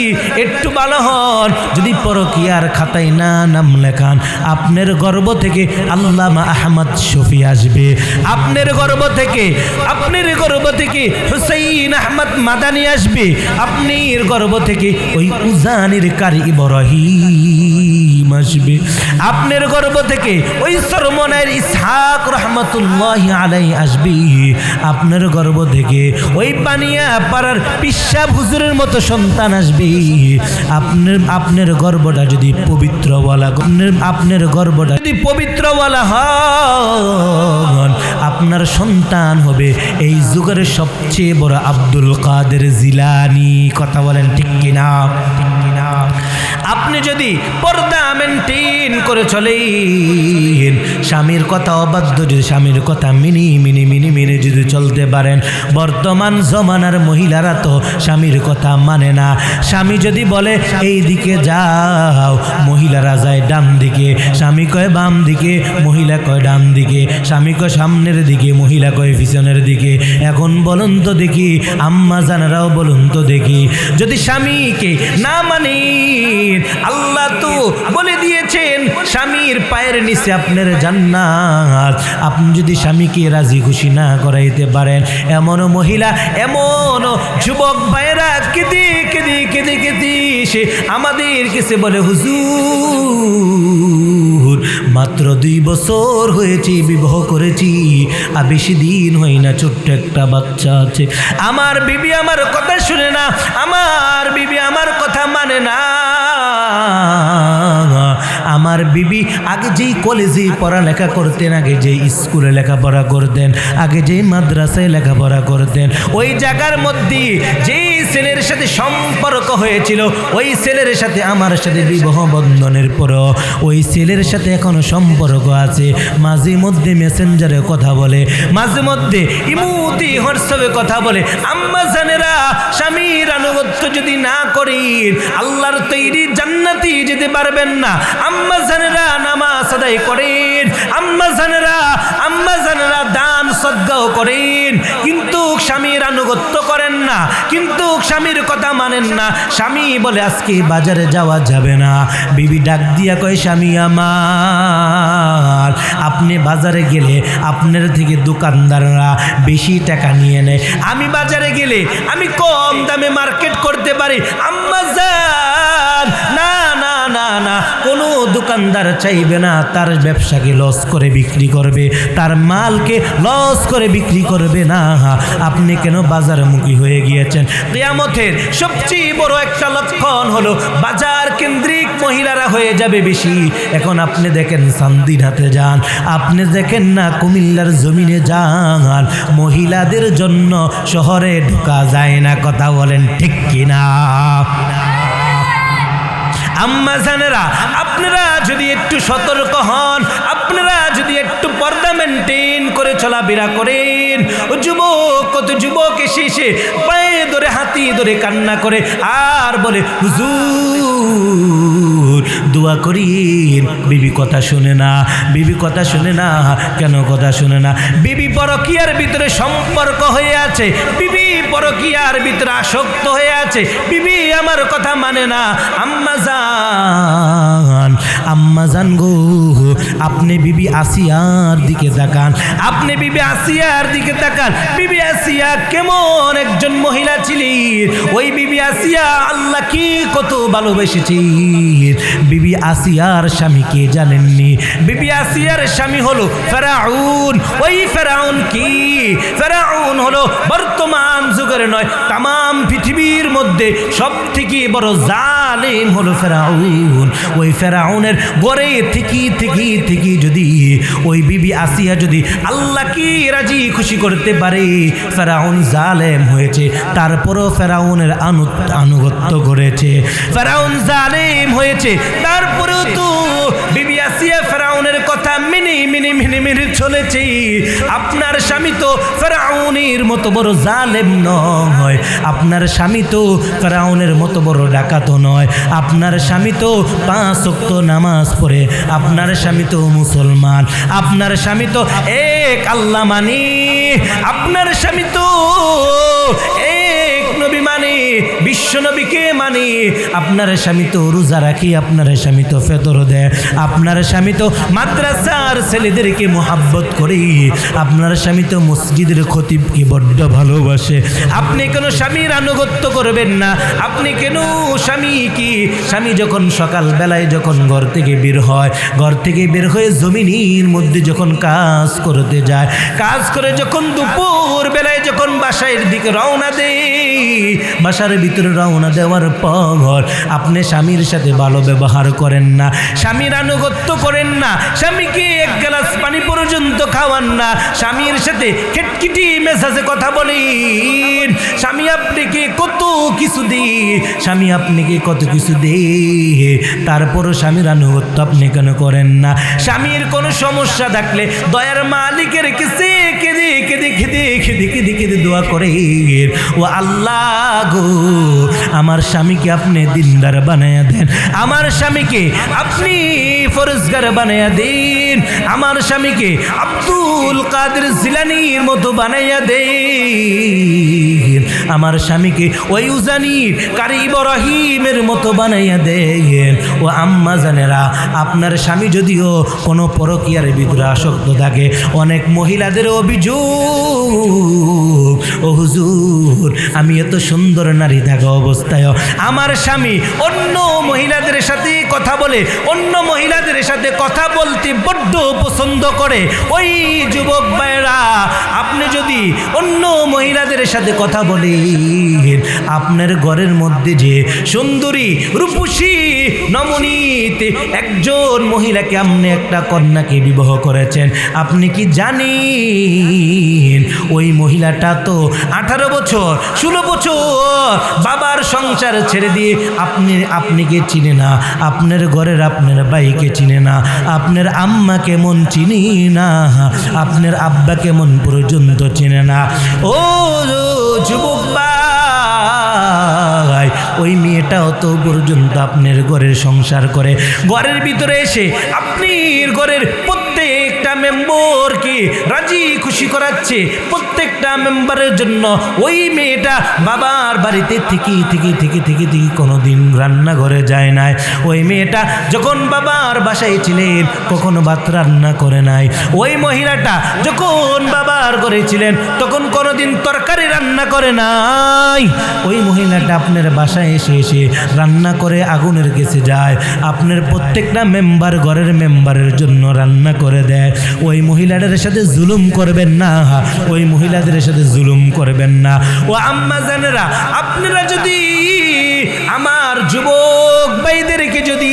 একটু ভালো হন, যদি পরকীয়ার খাতায় না নাম লেখান, আপনার গর্ভ থেকে আল্লামা আহমদ শফি আসবে, আপনার গর্ভ থেকে, আপনার গর্ভ থেকে হুসাইন আহমদ মাদানী আসবে, আপনার গর্ভ থেকে ওই উজানির কারি ইব্রাহিম আসবে, আপনার গর্ভ থেকে ওই সরমনের ইসহাক রহমতুল্লাহি আলাইহি আসবে, আপনার গর্ভ থেকে ওই পানিয়া পাড়ার পিসা হুজুরের মতো সন্তান আসবে। আপনার গর্ভটা যদি পবিত্র বলা, আপনার গর্ভটা যদি পবিত্র বলা হন, আপনার সন্তান হবে এই যুগের সবচেয়ে বড় আব্দুল কাদের জিলানী। কথা বলেন ঠিক কিনা? আপনি যদি পর্দা মেনটেন করে চলেন, স্বামীর কথা অবাধ্য যদি স্বামীর কথা মিনি মিনি মিনি মিনি যদি চলতে পারেন, বর্তমান জমানার মহিলারা তো স্বামীর কথা মানে না। স্বামী যদি বলে এই দিকে যাও, মহিলারা যায় ডান দিকে, স্বামী কয় বাম দিকে, মহিলা কয় ডান দিকে, স্বামী কয় সামনের দিকে, মহিলা কয় পিছনের দিকে। এখন বলুন তো দেখি, আম্মা জানারাও বলুন তো দেখি, যদি স্বামীকে না মানে, আল্লাহ তো বলে দিয়েছেন স্বামীর পায়ের নিচে আপনার জান্নাত। আপনি যদি স্বামীকে রাজি খুশি না করাইতে পারেন, এমন মহিলা, এমন যুবক ভাইয়েরা কেঁদে কেঁদে কেঁদে কেঁদে সে আমাদের কাছে বলে হুজুর মাত্র 2 বছর হয়েছে বিবাহ করেছি, আর বেশি দিন হয় না, ছোট্ট একটা বাচ্চা আছে, আমার বিবি আমার কথা শুনে না, আমার বিবি আমার কথা মানে না, আমার বিবি আগে যেই কলেজে পড়ালেখা করতেন, আগে যেই স্কুলে লেখাপড়া করতেন, আগে যেই মাদ্রাসায় লেখাপড়া করতেন, ওই জায়গার মধ্যে যেই ছেলের সাথে সম্পর্ক হয়েছিল, ওই ছেলের সাথে আমার সাথে বিবাহ বন্ধনের পরও ওই ছেলের সাথে এখনো সম্পর্ক আছে। মাঝে মধ্যে মেসেঞ্জারে কথা বলে, মাঝে মধ্যে ইমুতি হোয়াটসঅ্যাপে কথা বলে। আম্মা জানেরা স্বামীর আনুগত্য যদি না করেন, আল্লাহর তৈরি জান্নাতি যেতে পারবেন না। আম্মা জানেরা নামাজ আদায় করেন, আম্মা জানেরা দান সদকাও করেন, কিন্তু স্বামীর আনুগত্য করেন না, কিন্তু স্বামীর কথা মানেন না। স্বামী বলে আজকে বাজারে যাওয়া যাবে না, বিবি ডাক দিয়া কয় স্বামী আমার, আপনি বাজারে গেলে আপনার থেকে দোকানদাররা বেশি টাকা নিয়ে নেয়, আমি বাজারে গেলে আমি কম দামে মার্কেট করতে পারি। আম্মা জান না না না না, কোনো দোকানদার চাইবে না তার ব্যবসাকে লস করে বিক্রি করবে, তার মালকে লস করে বিক্রি করবে না। আপনি কেন বাজারমুখী হয়ে গিয়েছেন? কিয়ামতের সবচেয়ে বড় একটা লক্ষণ হলো বাজার কেন্দ্রিক মহিলারা হয়ে যাবে বেশি। এখন আপনি দেখেন সান্দিনাতে যান, আপনি দেখেন না কুমিল্লার জমিনে যান, মহিলাদের জন্য শহরে ঢোকা যায় না। কথা বলেন ঠিক কিনা? আম্মা জানেরা, আপনারা যদি একটু সতর্ক হন, আপনারা যদি একটু পর্দা মেনটেন করে চলাফেরা করেন, ও যুবক, কত যুবক এসে পায়ে ধরে হাতি ধরে কান্না করে আর বলে হুজুর দোয়া করিন, বিবি কথা শুনে না, বিবি কথা শুনে না। কেন কথা শুনে না? বিবি পরকীয়ার ভিতরে সম্পর্ক হয়ে আছে, বিবি পরকীয়ার ভিতরে আসক্ত হয়ে আছে, বিবি আমার কথা মানে না। আম্মা জান, আম্মা জান গো, আপনি বিবি আসিয়ার দিকে তাকান, আপনি বিবি আসিয়ার দিকে তাকান। বিবি আসিয়া কেমন একজন মহিলা ছিলেন? ওই বিবি আসিয়া আল্লাহ কি কত ভালোবেসেছেন। বিবি আসিয়ার স্বামী কে জানেননি? বিবি আসিয়ার স্বামী হলো ফেরাউন। ওই ফেরাউন কি? ফেরাউন হলো বর্তমান যুগের নয়, তাম পৃথিবীর মধ্যে সব থেকে বড় জালেম হলো ফেরাউন। ওই ফেরাউনের গড়ে থেকে যদি ওই বিবি আসিয়া যদি আল্লাহ কি রাজি খুশি করতে পারে, ফেরাউন জালেম হয়েছে, তারপরও ফেরাউনের আনুগত্য করেছে। ফেরাউন জালেম হয়েছে, তারপরেও তো বিবি আসিয়া ফেরাউনের কথা মেনে চলেছে। আপনার স্বামী তো ফেরাউনের মতো বড় জালেম নয়, আপনার স্বামী তো ফেরাউনের মতো বড় ডাকাত নয়, আপনার স্বামী তো 5 ওয়াক্ত নামাজ পড়ে, আপনার স্বামী তো মুসলমান, আপনার স্বামী তো এক আল্লাহ মানি, আপনার স্বামী তো এক নবী মানে, বিশ্ব নবীকে মানে, আপনার স্বামী তো রোজা রাখি, আপনার স্বামী তো ফেতর দেয়, আপনার স্বামী তো মাদ্রাসার ছেলেদেরকে মোহাব্বত করে, আপনার স্বামী তো মসজিদের খতিবকে বড্ড ভালোবাসে। আপনি কেন স্বামীর আনুগত্য করবেন না? আপনি কেন স্বামী যখন সকাল বেলায় যখন ঘর থেকে বের হয়, ঘর থেকে বের হয়ে জমিনের মধ্যে যখন কাজ করতে যায়, কাজ করে যখন দুপুর বেলায় যখন বাসার দিকে রওনা দেয়, বাসার ভিতরে রওনা দেওয়ার পর আপনি স্বামীর সাথে ভালো ব্যবহার করেন না, স্বামীর আনুগত্য করেন না, স্বামীকে এক গ্লাস পানি পর্যন্ত খাওয়ান না, স্বামীর সাথে খিটখিটি মেজাজে কথা বলেন, স্বামী আপনাকে কত কিছু দেয়, স্বামী আপনাকে কত কিছু দেয়, তারপরও স্বামীর আনুগত্য আপনি কেন করেন না? স্বামীর কোনো সমস্যা থাকলে দয়ার মালিকের কাছে কেঁদে দোয়া করেন, ও আল্লাহ গো, আমার স্বামীকে আপনি দিনদার বানায়া দেন, আমার স্বামীকে আপনি ফরজগার বানায়া দেন, আমার স্বামীকে আব্দুল কাদের জিলানির মতো বানাইয়া দেন, আমার স্বামীকে ওই উজানির কারি ইব্রাহিমের মতো বানাইয়া দেন। ও আম্মা জানেরা, আপনার স্বামী যদিও কোনো পরকীয়ার ভিতরে আসক্ত থাকে, অনেক মহিলাদের অভিযোগ, ও হুজুর আমি এত সুন্দর নারী থাকা অবস্থায় আমার স্বামী অন্য মহিলাদের সাথে কথা বলে, অন্য মহিলাদের সাথে কথা বলতে বড্ড পছন্দ করে। ওই যুবক ভাইরা, আপনি যদি অন্য মহিলাদের সাথে কথা বলেন, আপনার ঘরের মধ্যে যে সুন্দরী রূপসী নমনীতে একজন মহিলাকে, আপনি একটা কন্যাকে বিবাহ করেছেন, আপনি কি জানেন ওই মহিলাটা তো 18 বছর 16 বছর বাবার সংসার ছেড়ে দিয়ে আপনিকে চিনে না, আপনার ঘরের আপনার ভাইকে চিনে না, আপনার আম্মা কেমন চিনি না, আপনার আব্বা কেমন পর্যন্ত চিনে না। ও যুবক ভাই, ওই মেয়েটাও তো পর্যন্ত আপনার ঘরের সংসার করে, ঘরের ভিতরে এসে আপনি ঘরের প্রত্যেকটা মেম্বারকে রাজি খুশি করাচ্ছে, প্রত্যেকটা মেম্বারের জন্য ওই মেয়েটা বাবার বাড়িতে থেকে কোনোদিন রান্নাঘরে যায় নাই। ওই মেয়েটা যখন বাবার বাসায় ছিলেন কখনো ভাত রান্না করে নাই। ওই মহিলাটা যখন বাবার ঘরে ছিলেন তখন কোনোদিন তরকারি রান্না করে নাই। ওই মহিলাটা আপনার বাসায় এসে রান্না করে আগুনের কাছে যায়, আপনার প্রত্যেকটা মেম্বার ঘরের মেম্বারের জন্য রান্না করে দেয়। ওই মহিলাদের সাথে জুলুম করবেন না, ওই মহিলাদের সাথে জুলুম করবেন না। ও আম্মা জানেরা, আপনারা যদি আমার যুবক ভাইদেরকে যদি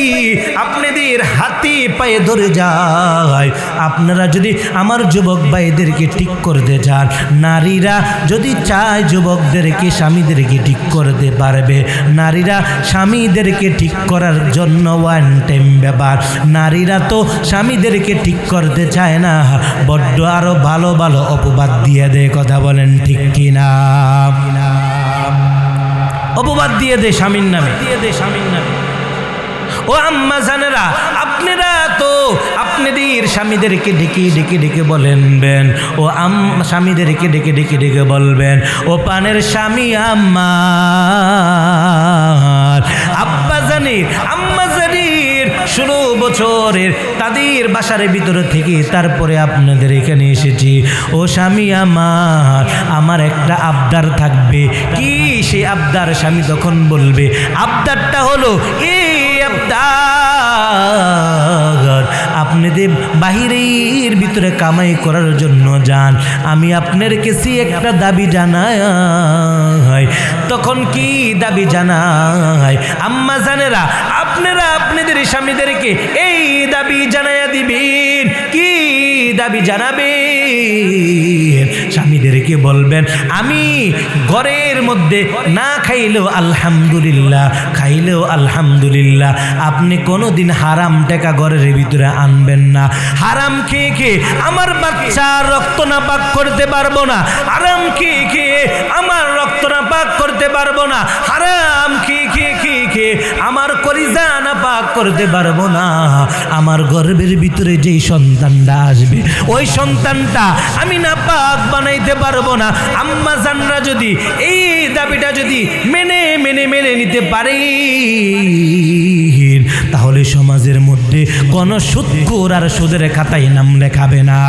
আপনাদের হাতে পায়ে ধরে যায়, আপনারা যদি আমার যুবক ভাইদেরকে ঠিক করতে চান, নারীরা যদি চায় যুবকদেরকে স্বামীদেরকে ঠিক করতে পারবে। নারীরা স্বামীদেরকে ঠিক করার জন্য ওয়ান টাইম ব্যাপার। নারীরা তো স্বামীদেরকে ঠিক করতে চায় না, বড্ড আরো ভালো ভালো অপবাদ দিয়ে দেয়। কথা বলেন ঠিক কিনা? অপবাদ দিয়ে দে স্বামীর নামে। ও আম্মা জানেরা, আপনারা তো আপনাদের স্বামীদেরকে ডেকে বলবেন, ও স্বামীদেরকে ডেকে বলবেন, ও পানের স্বামী আমার, আব্বা জানির আম্মা জানির 16 বছরের তাদের বাসার ভিতরে থেকে তারপরে আপনাদের এখানে এসেছি। ও স্বামী আমার একটা আবদার থাকবে। কি সেই আবদার? স্বামী তখন বলবে, আবদারটা হলো এই আবদার, আপনাদের বাহিরের ভিতরে কামাই করার জন্য যান, আমি আপনার কাছে একটা দাবি জানাই। তখন কি দাবি জানাই? আম্মা জানেরা, আপনারা আপনাদের স্বামীদেরকে এই দাবি জানাইয়া দিবেন। কি দাবি জানাবেন? স্বামীদেরকে বলবেন, আমি ঘরের মধ্যে না খাইলেও আলহামদুলিল্লাহ, খাইলেও আলহামদুলিল্লাহ। আপনি কোনোদিন হারাম টাকা ঘরের ভিতরে আনবেন না। হারাম খেয়ে আমার বাচ্চা রক্ত না পাক করতে পারবো না। হারাম খেয়ে আমার রক্ত না পাক করতে পারবো না। হারাম খেয়ে আমার কলিজা না পাক করতে পারবো না। আমার গর্ভের ভিতরে যেই সন্তানটা আসবে ওই সন্তানটা আমি না পাক বানাইতে পারবো না। আম্মা জানরা যদি এই দাবিটা যদি মেনে নিতে পারে, তাহলে সমাজের মধ্যে কোন সুদখোর আর সুদের খাতায় নাম লেখাবে না।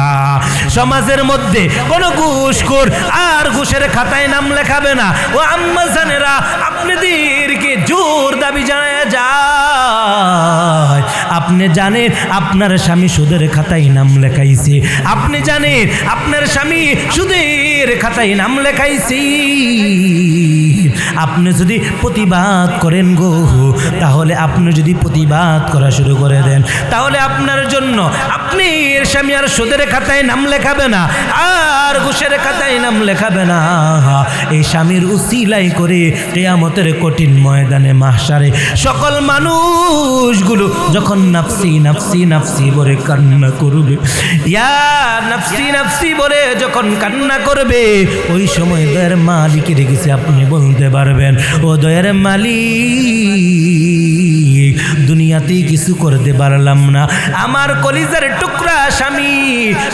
সমাজের মধ্যে কোন ঘুষখোর আর ঘুষের খাতায় নাম লেখাবে না। ও আম্মা জানেরা, আপনাদেরকে জোর দাবি জানায় যায়। আপনি জানেন আপনার স্বামী সুদের খাতায় নাম লেখাইছে, আপনি জানেন আপনার স্বামী সুদের খাতায় নাম লেখাইছে। আপনি যদি প্রতিবাদ করেন গো, তাহলে আপনি যদি প্রতিবাদ করা শুরু করে দেন, তাহলে আপনার জন্য আপনার স্বামী আর সুদের খাতায় নাম লেখাবে না, আর ঘুষের খাতায় নাম লেখাবে না। এই স্বামীর উসিলাই করে কিয়ামতের কঠিন ময়দানে মাহশারে সকল মানুষগুলো যখন নাফসি নাফসি নাফসি বলে কান্না করবে, ইয়া নাফসি নাফসি বলে যখন কান্না করবে, ওই সময় দয়ার মালিকের কাছে আপনি বলতে পারবেন, ও দয়ার মালিক, দুনিয়াতে কিছু করতে পারলাম না। আমার কলিজার টুকরা স্বামী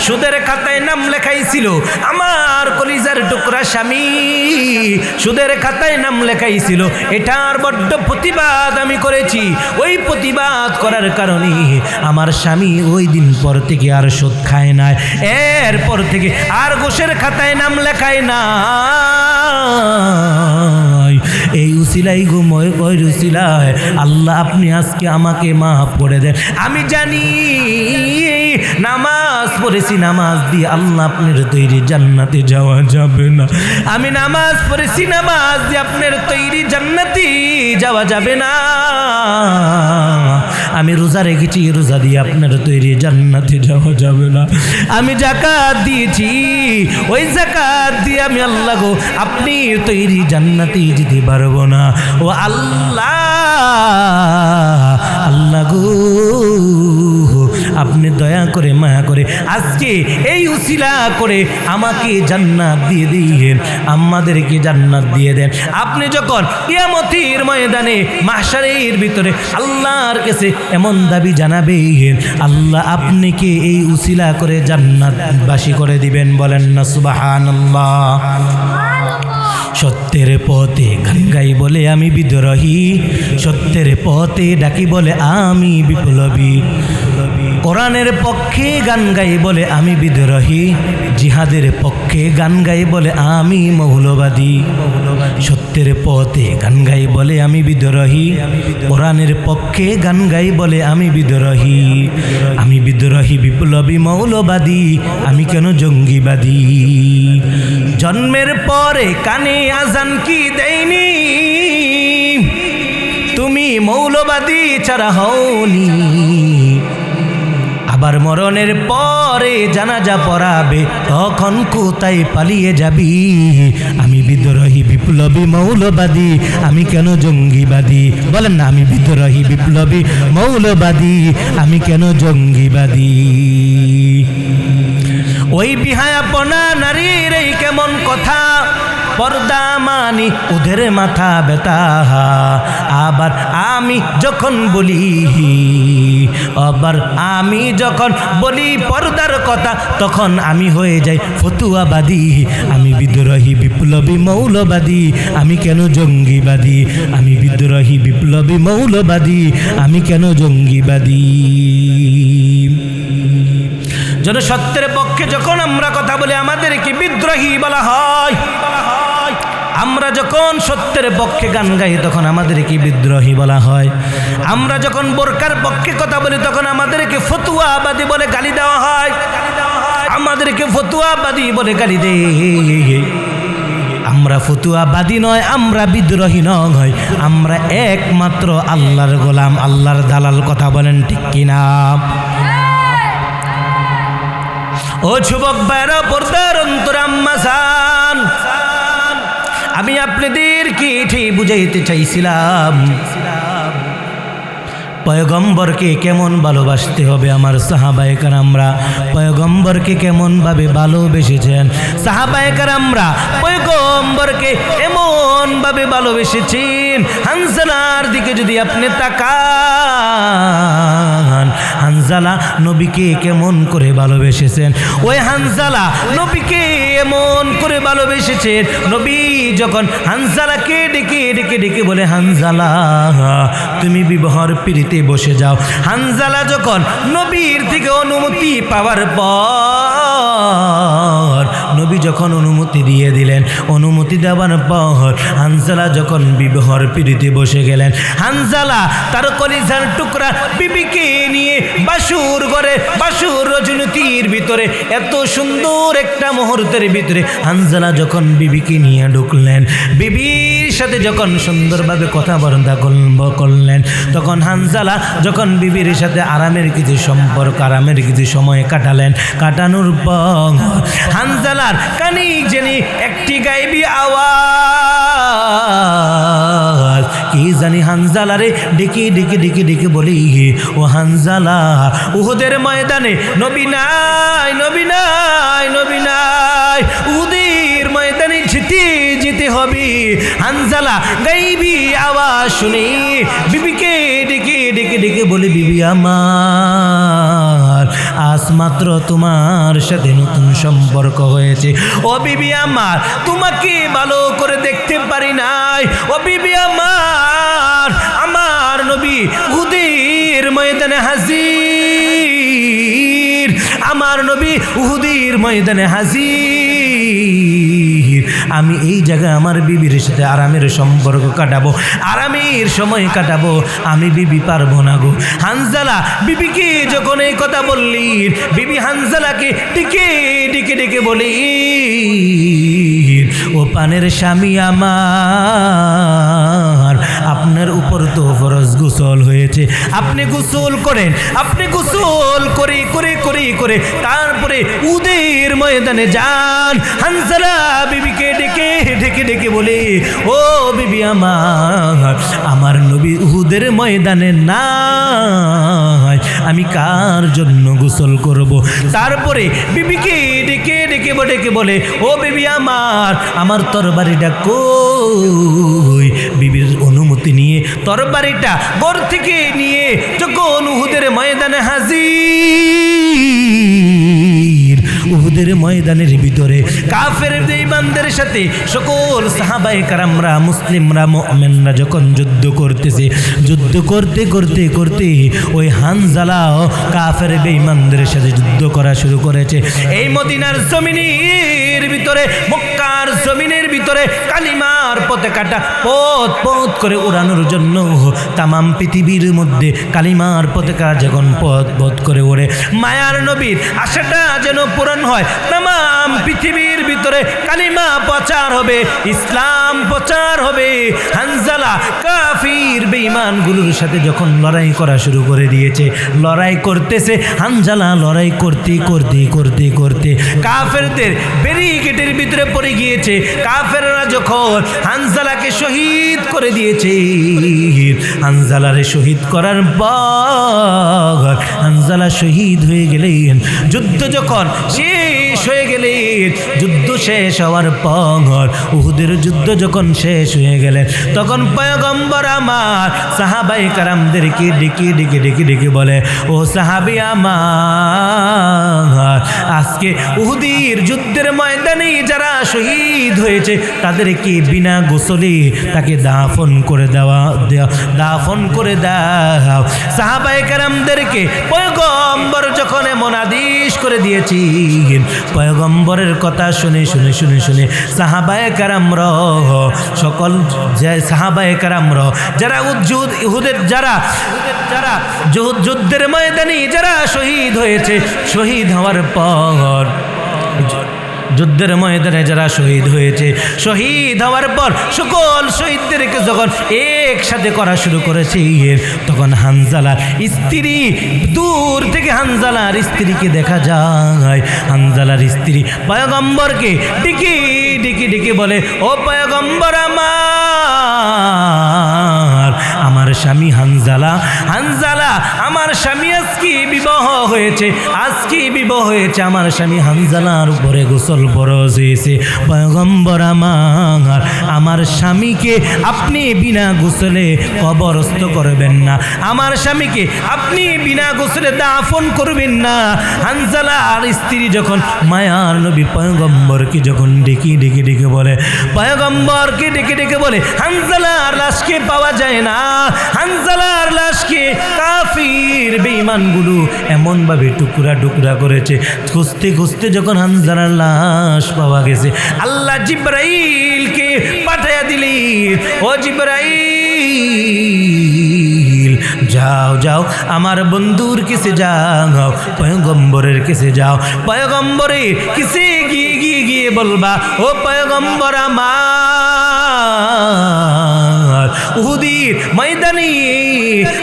সুদের খাতায় নাম লেখাইছিল, আমার কলিজার টুকরা স্বামী সুদের খাতায় নাম লেখাইছিল। এটার বড্ড প্রতিবাদ আমি করেছি। ওই প্রতিবাদ করার কারণে আমার স্বামী ওই দিন পর থেকে আর সুদ খায় না, এরপর থেকে আর ঘুষের খাতায় নাম লেখায় না। এই উসিলাই ঘুময় ওই উসিলায় আল্লাহ আপনি আজকে আমাকে মাফ করে দেন। আমি জানি নামাজ পড়েছি, নামাজ দিয়ে আল্লাহ আপনার তৈরি জান্নাতে যাওয়া যাবে না। আমি নামাজ পড়েছি, নামাজ দিয়ে আপনার তৈরি জান্নাতে যাওয়া যাবে না। আমি রোজা রেখেছি, রোজা দিয়ে আপনার তৈরি জান্নাতে যাওয়া যাবে না। আমি যাকাত দিয়েছি, ওই যাকাত দিয়ে আমি আল্লাহ গো আপনি তৈরি জান্নাতে যেতে পারবো না। ও আল্লাহ, আল্লাহ গো আপনি দয়া করে মায়া করে আজকে এই উসিলা করে আমাকে জান্নাত দিয়ে দিয়েন, আমাদেরকে জান্নাত দিয়ে দেন। আপনি যখন কিয়ামতের ময়দানে মাহশারের ভিতরে আল্লাহর কাছে এমন দাবি জানাবেন, আল্লাহ আপনি কি এই উসিলা করে জান্নাতবাসী করে দিবেন, বলেন না সুবহানাল্লাহ। সত্যের পথে গান গাই বলে আমি বিদ্রোহী, সত্যের পথে ডাকি বলে আমি বিপ্লবী, কোরআনের পক্ষে গান গাই বলে আমি বিদ্রোহী, জিহাদের পক্ষে গান গাই বলে আমি মৌলবাদী। সত্যের পথে গান গাই বলে আমি বিদ্রোহী, কোরআনের পক্ষে গান গাই বলে আমি বিদ্রোহী, আমি বিদ্রোহী বিপ্লবী মৌলবাদী, আমি কেন জঙ্গিবাদী। জন্মের পরে কানে আজান কি দেয়নি, তুমি মৌলবাদী ছাড়া হওনি। আবার মরণের পরে জানাজা পড়াবে, তখন কোথায় পালিয়ে যাবি। আমি বিদ্রোহী বিপ্লবী মৌলবাদী, আমি কেন জঙ্গিবাদী, বলেন না। আমি বিদ্রোহী বিপ্লবী মৌলবাদী, আমি কেন জঙ্গিবাদী। ওই বিহায়াপনা নারীর এই কেমন কথা, পর্দা মানি ওদের মাথা ব্যথা। আবার আমি যখন বলি, পর্দার কথা, তখন আমি হয়ে যাই ফতুয়াবাদী। আমি বিদ্রোহী বিপ্লবী মৌলবাদী, আমি কেন জঙ্গিবাদী। আমি বিদ্রোহী বিপ্লবী মৌলবাদী, আমি কেন জঙ্গিবাদী। জনসত্যের পক্ষে যখন আমরা কথা বলি আমাদেরকে বিদ্রোহী বলা হয়, আমরা যখন সত্যের পক্ষে গান গাই তখন আমাদেরকে বিদ্রোহী বলা হয়। আমরা যখন বোরকার পক্ষে কথা বলি তখন আমাদেরকে ফতুয়াবাদী বলে গালি দেওয়া হয়, আমাদেরকে ফতুয়াবাদী বলে গালি দেয়। আমরা ফতুয়াবাদী নয়, আমরা বিদ্রোহী নয়, আমরা একমাত্র আল্লাহর গোলাম, আল্লাহর দালাল। কথা বলেন ঠিক কিনা। ও যুবক ভাইরা, পর্দার অন্তরে আম্মা জান, আমি আপনাদেরকে এটাই বুঝাইতে চাইছিলাম পয়গম্বরকে কেমন ভালোবাসতে হবে। আমার সাহাবায়ে কেরামরা পয়গম্বরকে কেমনভাবে ভালোবেসেছেন। সাহাবায়ে কেরামরা পয়গম্বরকে এমনভাবে ভালোবেসেছেন, হানজালার দিকে যদি আপনি তাকান, হানজালা নবীকে কেমন করে ভালোবেসেছেন। ওই হানজালা নবীকে এমন করে ভালোবেসেছেন, নবী যখন হানজালাকে ডেকে ডেকে ডেকে বলে, হানজালা তুমি বিবাহর পিড়িতে বসে যাও। হানজালা যখন নবীর থেকে অনুমতি পাওয়ার পর, নবী যখন অনুমতি দিয়ে দিলেন, অনুমতি দেওয়ার পর হানজালা যখন বিবাহর পিড়িতে বসে গেলেন, হানজালা তার কলিজার টুকরা বিবিকে নিয়ে বাসুর ঘরে, বাসুর রজনীতির ভিতরে, এত সুন্দর একটা মুহূর্তের ভিতরে হানজালা যখন বিবিকে নিয়ে ঢুকলেন, বিবির সাথে যখন সুন্দরভাবে কথাবার্তা করলেন, তখন হানজালা যখন বিবির সাথে আরামের কিছু সম্পর্ক, আরামের কিছু সময় কাটালেন, কাটানোর পর হানজালার কানে জানি একটি গায়েবী আওয়াজ, কি জানি হানজালারে ডেকে ডেকে ডেকে ডেকে বলি, ও হানজালা, উহুদের ময়দানে নবী নাই, নবী নাই, নবী নাই, উহুদের ময়দানে যেতে যেতে হবে। হানজালা গায়েবী আওয়াজ শুনে বিবিকে ডেকে ডেকে ডেকে বলে, বিবি আমার, আজ মাত্র তোমার সাথে নতুন সম্পর্ক হয়েছে। ও বিবি আমার, তোমাকে ভালো করে দেখতে পারি নাই। ও বিবি আমার, আমার নবী উহুদের ময়দানে হাজির, আমার নবী উহুদের ময়দানে হাজির। আমি এই জায়গায় আমার বিবির সাথে আরামের সম্পর্ক কাটাবো, আরামের সময় কাটাবো, আমি বিবি পারবো না গো। হানজালা বিবিকে যখন এই কথা বললেন, বিবি হানজালাকে ডেকে ডেকে ডেকে বলি, ও পানের স্বামী আমার, আপনার উপর তো ফরজ গোসল হয়েছে, আপনি গোসল করেন, আপনি গোসল করে করে করে করে তারপরে উহুদের ময়দানে যান। হানজালা বিবিকে ডেকে ডেকে ডেকে বলে, ও বিবি আমার, আমার নবী উহুদের ময়দানে নাই, আমি কার জন্য গোসল করব? তারপরে বিবিকে ডেকে ডেকে ডেকে বলে, ও বিবি আমার তরবারিটা কই? বিবির অনুমতি নিয়ে তরবারিটা ঘর থেকে নিয়ে যখন উহুদের ময়দানে হাজির, উহুদের ময়দানের ভিতরে কাফের বেঈমানদের সাথে সকল সাহাবায়ে কেরামরা, মুসলিমরা, মুমিনরা যখন যুদ্ধ করতেছে, যুদ্ধ করতে করতে করতে ওই হানজালাও কাফের বেঈমানদের সাথে যুদ্ধ করা শুরু করেছে। এই মদিনার জমিনের ভিতরে, মক্কার জমিনের ভিতরে কালিমার পতাকাটা পথ পথ করে উড়ানোর জন্য তামাম পৃথিবীর মধ্যে কালিমার পতাকা যখন পথ পথ করে ওড়ে, মায়ার নবীর আশাটা যেন পূরণ হয়, তামাম পৃথিবীর ভিতরে কালিমা প্রচার হবে, ইসলাম প্রচার হবে। হানজালা কাফির বেঈমানগুলোর সাথে যখন লড়াই করা শুরু করে দিয়েছে, লড়াই করতেছে, হানজালা লড়াই করতে করতে করতে করতে কাফেরদের ব্যারিকেডের ভিতরে পড়ে গিয়েছে। কাফেররা যখন হানজালাকে শহীদ করে দিয়েছে, হানজালারে শহীদ করার পর হানজালা শহীদ হয়ে গেলেন। যুদ্ধ যখন শেষ হয়ে গেলেন, যুদ্ধ শেষ হওয়ার পর, উহুদের যুদ্ধ যখন শেষ হয়ে গেলেন, তখন পয়গম্বর আমার সাহাবায়ে কেরামদেরকে ডেকে ডেকে ডেকে ডেকে বলে, ও সাহাবী আমার, আজকে উহুদের যুদ্ধের ময়দানে যারা শহীদ হয়েছে তাদেরকে বিনা গোসলে তাকে দাফন করে দাফন করে দাও। সাহাবায়ে কেরামদেরকে পয়গম্বর যখন এমন আদেশ করে দিয়েছি, পয়গম্বরের কথা শুনে শুনে শুনে শুনে সাহাবায়ে কেরামরা, সকল সাহাবায়ে কেরামরা যারা উহুদের যারা যুদ্ধের ময়দানে যারা শহীদ হয়েছে, শহীদ হওয়ার পর, যুদ্ধের ময়দানে যারা শহীদ হয়েছে, শহীদ হওয়ার পর সকল শহীদদেরকে যখন একসাথে করা শুরু করেছে, তখন হানজালার স্ত্রী, দূর থেকে হানজালার স্ত্রীকে দেখা যায়। হানজালার স্ত্রী পয়গম্বরকে ডেকে ডেকে ডেকে বলে, ও পয়গম্বর আমার স্বামী হানজালা, হানজালা আমার স্বামী আজকে বিবাহ হয়েছে, আজকে বিবাহ হয়েছে, আমার স্বামী হানজালার উপরে গোসল ফরজ হয়েছে। পয়গম্বর আমার স্বামীকে আপনি বিনা গোসলে কবরস্থ করবেন না, আমার স্বামীকে আপনি বিনা গোসলে দাফন করবেন না। হানজালার স্ত্রী যখন মায়ার নবী পয়গম্বরকে যখন ডেকে ডেকে ডেকে বলে, পয়গম্বরকে ডেকে ডেকে বলে, হানজালার লাশকে পাওয়া যায় না, হানজালার লাশকে কাফির বেঈমানগুলো এমনভাবে টুকরা টুকরা করেছে। খুঁজতে খুঁজতে যখন হানজালার লাশ পাওয়া গেছে, আল্লাহ জিবরাইলকে পাঠিয়ে দিলেন, ও জিবরাইল যাও যাও আমার বন্ধুর কাছে যাও, পয়গম্বরের কাছে যাও, পয়গম্বরের কাছে গিয়ে গিয়ে গিয়ে বলবা, ও পয়গম্বর আমার, উহুদের ময়দানে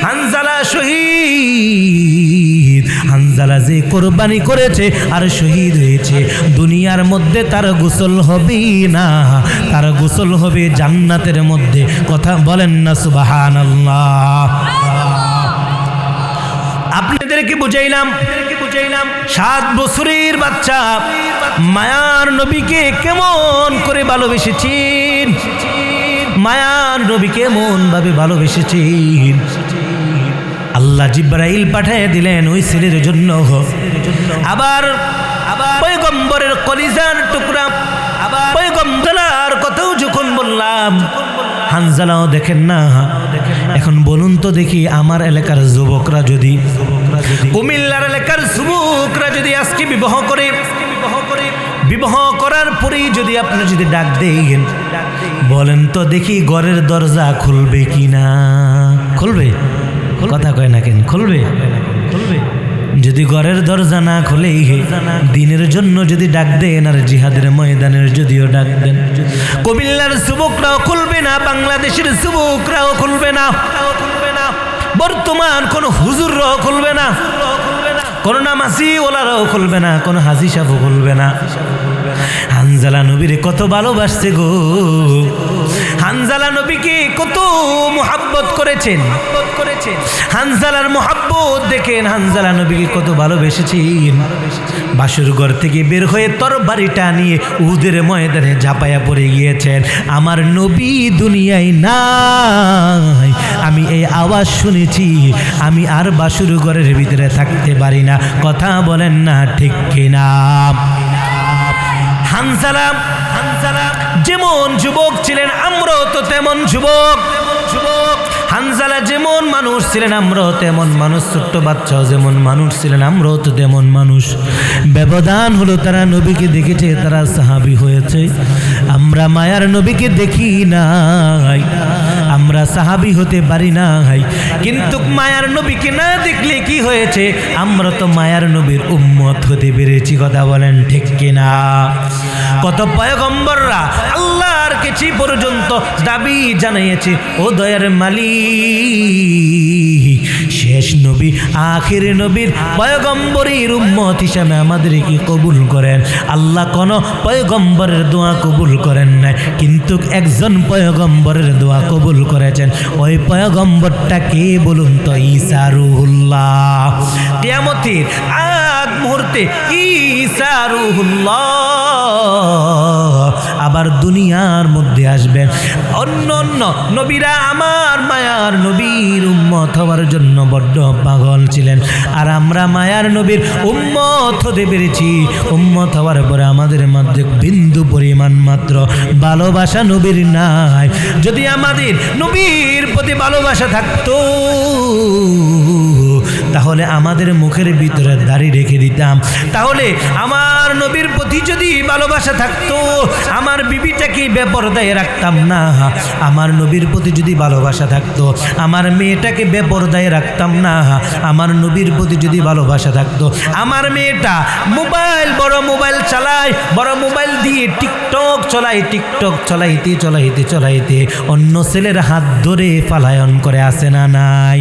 হানজালা শহীদ, হানজালা যে কোরবানি করেছে আর শহীদ হয়েছে, দুনিয়ার মধ্যে তার গোসল হবে না, তার গোসল হবে জান্নাতের মধ্যে। কথা বলেন না সুবহানাল্লাহ। আপনাদেরকে বুঝাইলাম 7 বছরের বাচ্চা মায়ার নবীকে কেমন করে ভালোবেসেছেন, মায়ার নবী কেমন ভাবে ভালোবেসেছেন। আল্লাহ জিবরাইল পাঠিয়ে দিলেন ওই ছেলের জন্য। আবার পয়গম্বরের কলিজার টুকরা, পয়গম্বরের কথাও যখন বললাম, হানজালাও দেখেন না। এখন বলুন তো দেখি, আমার এলাকার যুবকরা যদি, কুমিল্লার এলাকার যুবকরা যদি আজকে বিবাহ করে, বিবাহ করার পরেই যদি আপনি যদি ডাক দেন, বলেন তো দেখি ঘরের দরজা খুলবে কি না? খুলবে? কথা কয় না কেন? খুলবে? যদি ঘরের দরজা না খুলে দিনের জন্য যদি ডাক দেন, আর জিহাদের ময়দানের যদিও ডাক দেন, কুমিল্লার যুবকরাও খুলবে না, বাংলাদেশের যুবকরাও খুলবে না, বর্তমান কোন হুজুররাও খুলবে না। কোনো নামাজি ওলারাও খুলবে না, কোনো হাজি সাহেবও খুলবে না। হানজালা নবীরে কত ভালোবাসছে গো, হানজালা নবীকে কত মুহাব্বত করেছেন। হানজালার মুহাব্বত দেখেন, হানজালা নবীকে কত ভালোবেসেছেন। বাসুর ঘর থেকে বের হয়ে তরবারিটা নিয়ে উহুদের ময়দানে ঝাঁপায়া পড়ে গিয়েছেন। আমার নবী দুনিয়ায় নাই, আমি এই আওয়াজ শুনেছি, আমি আর বাসুর ঘরের ভিতরে থাকতে পারি না। কথা বলেন না ঠিক কিনা? হানজালা যেমন যুবক ছিলেন, আমরাও তো তেমন যুবক। হানজালা যেমন মানুষ ছিলেন, আমরাও তেমন মানুষ। ছোট্ট বাচ্চাও যেমন মানুষ ছিলেন, আমরাও তো তেমন মানুষ। ব্যবধান হলো তারা নবীকে দেখেছে, তারা সাহাবী হয়েছে। আমরা মায়ার নবীকে দেখি নাই, আমরা সাহাবী হতে পারি নাই। কিন্তু মায়ার নবীকে না দেখলে কি হয়েছে? আমরা তো মায়ার নবীর উম্মত হতে পেরেছি। কথা বলেন ঠিক কিনা? কত পয়গম্বররা আল্লাহর কাছে পর্যন্ত দাবি জানিয়েছে, ও দয়ার মালিক, শেষ নবী আখির নবীর পয়গম্বরের উম্মত হিসাবে আমাদেরকে কবুল করেন। আল্লাহ কোন পয়গম্বরের দোয়া কবুল করেন নাই, কিন্তু একজন পয়গম্বরের দোয়া কবুল করেছেন। ওই পয়গম্বরটা কে বলুন তো? ঈসা রূহুল্লাহ। কিয়ামতের আগ মুহূর্তে ঈসা রূহুল্লাহ আবার দুনিয়ার মধ্যে আসবেন। অন্য অন্য নবীরা আমার মায়ার নবীর উম্মত হওয়ার জন্য বড্ড পাগল ছিলেন, আর আমরা মায়ার নবীর উম্মত হতে পেরেছি। উম্মত হওয়ার পরে আমাদের মধ্যে বিন্দু পরিমাণ মাত্র ভালোবাসা নবীর নাই। যদি আমাদের নবীর প্রতি ভালোবাসা থাকতো, তাহলে আমাদের মুখের ভিতরে দাড়ি রেখে দিতাম। তাহলে আমার নবীর প্রতি যদি ভালোবাসা থাকতো, আমার বিবিটাকে বেপরদায় রাখতাম না। আমার নবীর প্রতি যদি ভালোবাসা থাকতো, আমার মেয়েটাকে বেপরদায় রাখতাম না। আমার নবীর প্রতি যদি ভালোবাসা থাকতো, আমার মেয়েটা মোবাইল, বড় মোবাইল চালায়, বড় মোবাইল দিয়ে টিকটক চলায়, টিকটক চলাইতে চলাইতে চলাইতে অন্য ছেলের হাত ধরে পালায়ন করে, আসে না নাই?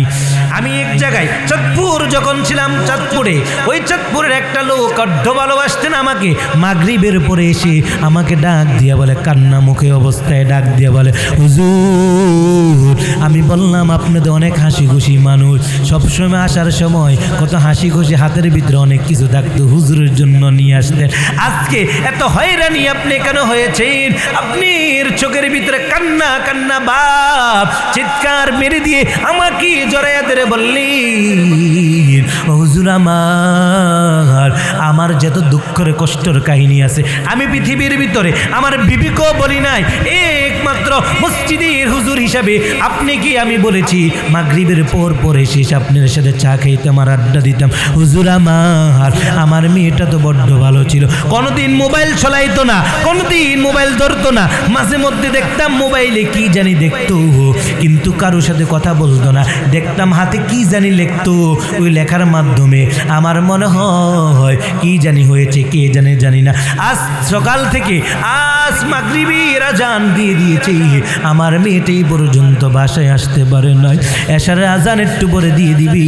আমি এক জায়গায় চাঁদপুর যখন ছিলাম, চাঁদপুরে, ওই চাঁদপুরের একটা লোক অর্ধ ভালোবাসতেন আমাকে। মাগরিবের পরে এসে আমাকে ডাক দিয়ে বলে, কান্না মুখে অবস্থায় ডাক দিয়ে বলে, হুজুর। আমি বললাম, আপনি তো অনেক হাসি খুশি মানুষ, সবসময় আসার সময় কত হাসি খুশি, হাতের ভিতরে অনেক কিছু থাকতো, হুজুরের জন্য নিয়ে আসতেন। আজকে এত হয়রানি আপনি কেন হয়েছেন? আপনার চোখের ভিতরে কান্না কান্না ভাব, চিৎকার মেরে দিয়ে আমাকে জড়াইয়া ধরে বললেন, হুজুর আমার যত দুঃখের কষ্টের কাহিনী আছে, আমি পৃথিবীর ভিতরে আমার বিবিকেও বলি নাই, একমাত্র মসজিদের হুজুর হিসাবে আপনি কি আমি বলেছি। মাগরিবের পর শেষ আপনার সাথে চা খাইতাম, আর আড্ডা দিতাম। হুজুর আমার মেয়েটা তো বড্ড ভালো ছিল, কোনোদিন মোবাইল চলাইতো না, কোনোদিন মোবাইল ধরতো না। মাঝে মধ্যে দেখতাম মোবাইলে কি জানি দেখতো, কিন্তু কারোর সাথে কথা বলতো না। দেখতাম হাতে কি জানি লিখতো, ওই লেখার মাধ্যমে আমার মনে হয় কি জানি হয়েছে, কে জানে জানি না। আজ সকাল থেকে আজ মাগরিবের আজান দিয়ে দিয়েছে, আমার মেয়েটাই পর্যন্ত বাসায় আসতে পারে নাই। এশারের আজান একটু পরে দিয়ে দিবি,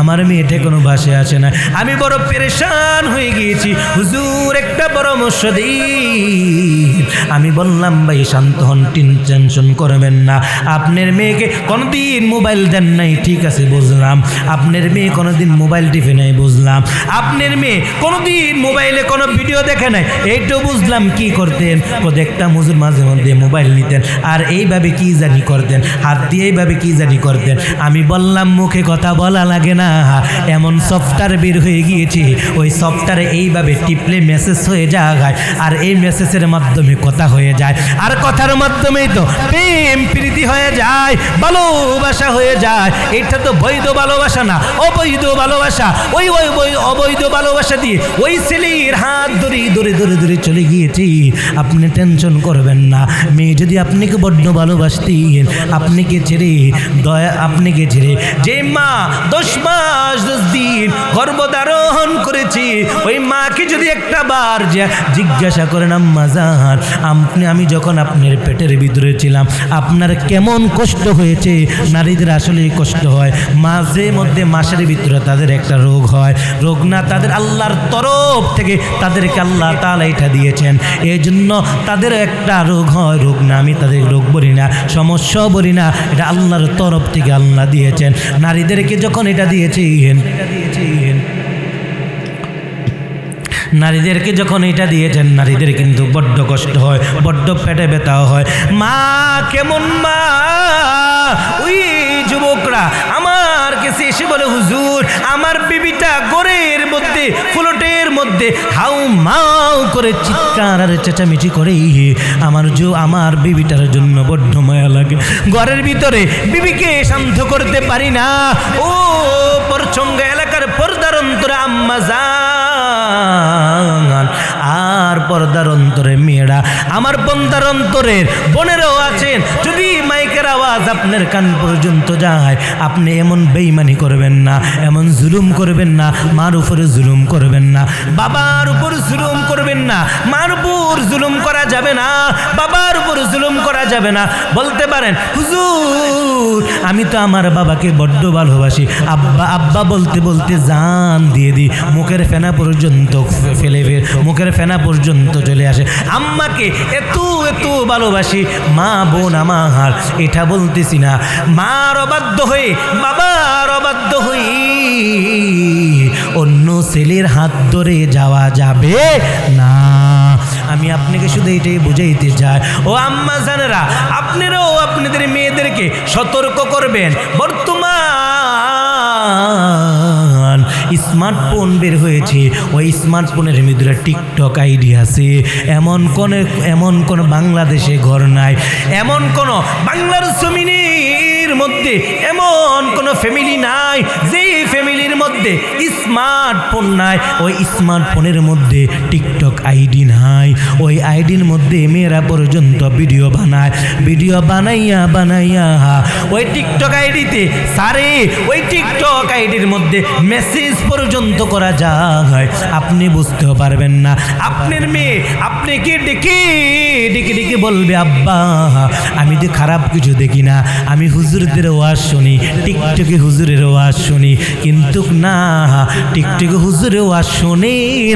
আমার মেয়েটা কোনো বাসায় আসে না। আমি বড় পেরেশান হয়ে গিয়েছি, হুজুর একটা পরামর্শ দিন। আমি বললাম, ভাই শান্ত হন, টেনশন করবেন না। আপনার মেয়েকে কোনোদিন মোবাইল দেন নাই, ঠিক আছে বুঝলাম। আপনার মেয়ে কোনোদিন মোবাইল টিপে নাই, বুঝলাম। আপনার মেয়ে কোনোদিন মোবাইলে কোনো ভিডিও দেখে নাই, এইটাও বুঝলাম। কি করতেন? দেখতাম হুজুর মাঝে মধ্যে মোবাইল নিতেন, আর এইভাবে কি জানি করতেন, হাত দিয়ে এইভাবে কি জানি করতেন। আমি বললাম, মুখে কথা বলা লাগে না, এমন সফটওয়্যার বের হয়ে গিয়েছে, ওই সফটওয়্যারে এইভাবে টিপলে মেসেজ হয়ে যায়, আর এই মেসেজের মাধ্যমে কথা হয়ে যায়, আর কথার মাধ্যমেই তো প্রেম প্রীতি হয়ে যায়, ভালোবাসা হয়ে যায়। এটা তো বৈধ ভালোবাসা না, অবৈধ ভালোবাসা। ওই অবৈধ ভালোবাসা দিয়ে ওই ছেলের হাত ধরে ধরে ধরে ধরে চলে গিয়েছি। আপনি টেনশন করবেন না, মেয়ে যদি আপনাকে বড্ড ভালোবাসতেন, আপনাকে ছেড়ে যে মা 10 মাস 10 দিন গর্ভধারণ করেছে, ওই মাকে যদি একটা বার জিজ্ঞাসা করেন, আম্মা জান আমি যখন আপনার পেটের ভিতরে ছিলাম আপনার কেমন কষ্ট হয়েছে? নারীদের আসলে কষ্ট হয়, মাঝে মধ্যে মাসের ভিতরে তাদের একটা রোগ হয়, রোগ না তাদের আল্লাহর তরফ থেকে তাদেরকে আল্লাহ তাআলা এটা দিয়েছেন, এই জন্য তাদের একটা রোগ হয়, রোগ না আমি তাদের রোগ বলি না, সমস্যা বলি না, এটা আল্লাহর তরফ থেকে আল্লাহ দিয়েছেন। নারীদেরকে যখন এটা দিয়েছেন নারীদের কিন্তু বড্ড কষ্ট হয়, বড্ড পেটে ব্যথা হয়। মা কেমন মা? ওই যুবকরা আমার কাছে এসে বলে, হুজুর আমার বিবিটা ঘরের মধ্যে ফ্লোটের মধ্যে হাউ মাউ করে চিৎকার আর চেঁচামেচি করে, আমার বিবিটার জন্য বড্ড মায়া লাগে, ঘরের ভিতরে বিবিকে শান্ত করতে পারি না। ও পরচঙ্গা এলাকার পর্দার অন্তরে আম্মা জান আর পর্দার অন্তরে মেয়েরা, আমার পর্দার অন্তরের বোনেরাও আছেন, যদি মাইকের আওয়াজ আপনার কান পর্যন্ত যায়, আপনি এমন বেঈমানি করবেন না, এমন জুলুম করবেন না, মার উপরে জুলুম করবেন না, বাবার উপর জুলুম করবেন না, মার উপর জুলুম করা যাবে না, বাবার উপর জুলুম করা যাবে না। বলতে পারেন, হুজুর আমি তো আমার বাবাকে বড্ড ভালোবাসি, আব্বা আব্বা বলতে বলতে জান দিয়ে দিই, মুখের ফেনা পর্যন্ত মুখের ফেনা পর্যন্ত চলে আসে, আম্মাকে এত ভালোবাসি, মা বোন আমার এটা বলতেছি না, মার অবাধ্য হয়ে বাবার অবাধ্য হয়ে অন্য ছেলের হাত ধরে যাওয়া যাবে না। আমি আপনাকে শুধু এটাই বুঝাইতে চাই, ও আম্মা জানেরা আপনারাও আপনাদের মেয়েদেরকে সতর্ক করবেন। বর্তমান স্মার্টফোন বের হয়েছে, ওই স্মার্টফোনের ভিতরে টিকটক আইডি আছে, এমন কোন বাংলাদেশে ঘর নাই, এমন কোন বাংলার জমিনের মধ্যে এমন কোন ফ্যামিলি নাই যে ফ্যামিলির মধ্যে স্মার্টফোন নাই, ওই স্মার্টফোনের মধ্যে টিকটক আইডি নাই, ওই আইডির মধ্যে মেয়েরা পর্যন্ত ভিডিও বানাইয়া ওই টিকটক আইডিতে সারে ওই টিকটক আইডির মধ্যে মেসেজ পর্যন্ত করা যায়। আপনি বুঝতেও পারবেন না, আপনার মেয়ে আপনাকে ডেকে বলবে, আব্বা আমি তো খারাপ কিছু দেখি না, আমি হুজুরদের ওয়াজ শুনি, টিকটকে হুজুরের ওয়াজ শুনি, কিন্তু না টিকটকে হুজুরের ওয়াজ শোনে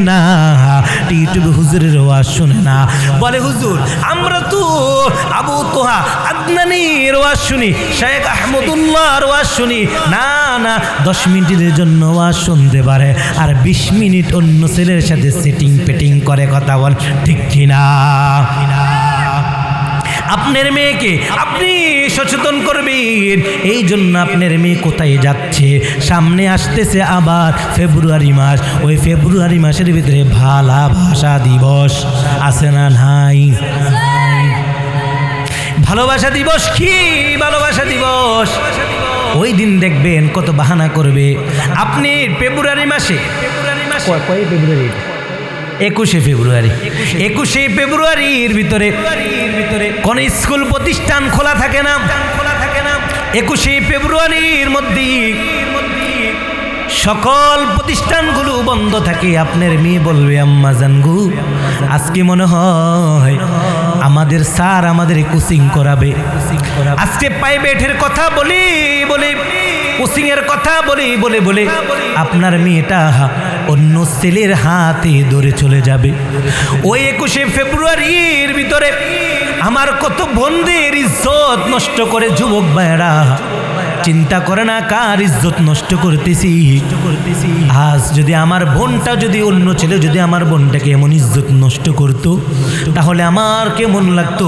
না, টিকটকে হুজুরের ওয়াজ শোনে না। বলে, হুজুর আমরা তো আবু তোহা আদনানির ওয়াজ শুনি, শেখ আহমদুল্লাহর ওয়াজ শুনি। না 10 মিনিটের জন্য ওয়াজ শুনতে পারে, আর 20 মিনিট অন্য ছেলের সাথে সেটিং পেটিং করে কথা বল, ঠিক কিনা? আপনার মেয়েকে আপনি সচেতন করবেন। এই জন্য আপনার মেয়ে কোথায় যাচ্ছে, সামনে আসতেছে আবার ফেব্রুয়ারি মাস, ওই ফেব্রুয়ারি মাসের ভিতরে ভালোবাসা দিবস আছে না নাই? ভালোবাসা দিবস কি? ভালোবাসা দিবস ওই দিন দেখবেন কত বাহানা করবে। আপনি ফেব্রুয়ারি মাসে 21শে ফেব্রুয়ারির ভিতরে কোন স্কুল প্রতিষ্ঠান খোলা থাকে না। 21শে ফেব্রুয়ারির মধ্যে সকল প্রতিষ্ঠানগুলো বন্ধ থাকে। আপনার মেয়ে বলবে, আম্মা জানগু আজকে মনে হয় আমাদের স্যার আমাদের কোচিং করাবে, আজকে প্রাইভেটের কথা বলে কোচিং এর কথা বলে আপনার মেয়েটা অন্য ছেলের হাতে ধরে চলে যাবে। ওই 21শে ফেব্রুয়ারির ভিতরে আমার কত বন্ধের ইজ্জত নষ্ট করে যুবক ভাইরা চিন্তা করে না কার ইজ্জত নষ্ট করতেছি। আজ যদি আমার বোনটা, যদি অন্য ছেলে যদি আমার বোনটাকে এমন ইজ্জত নষ্ট করতো, তাহলে আমার কেমন লাগতো?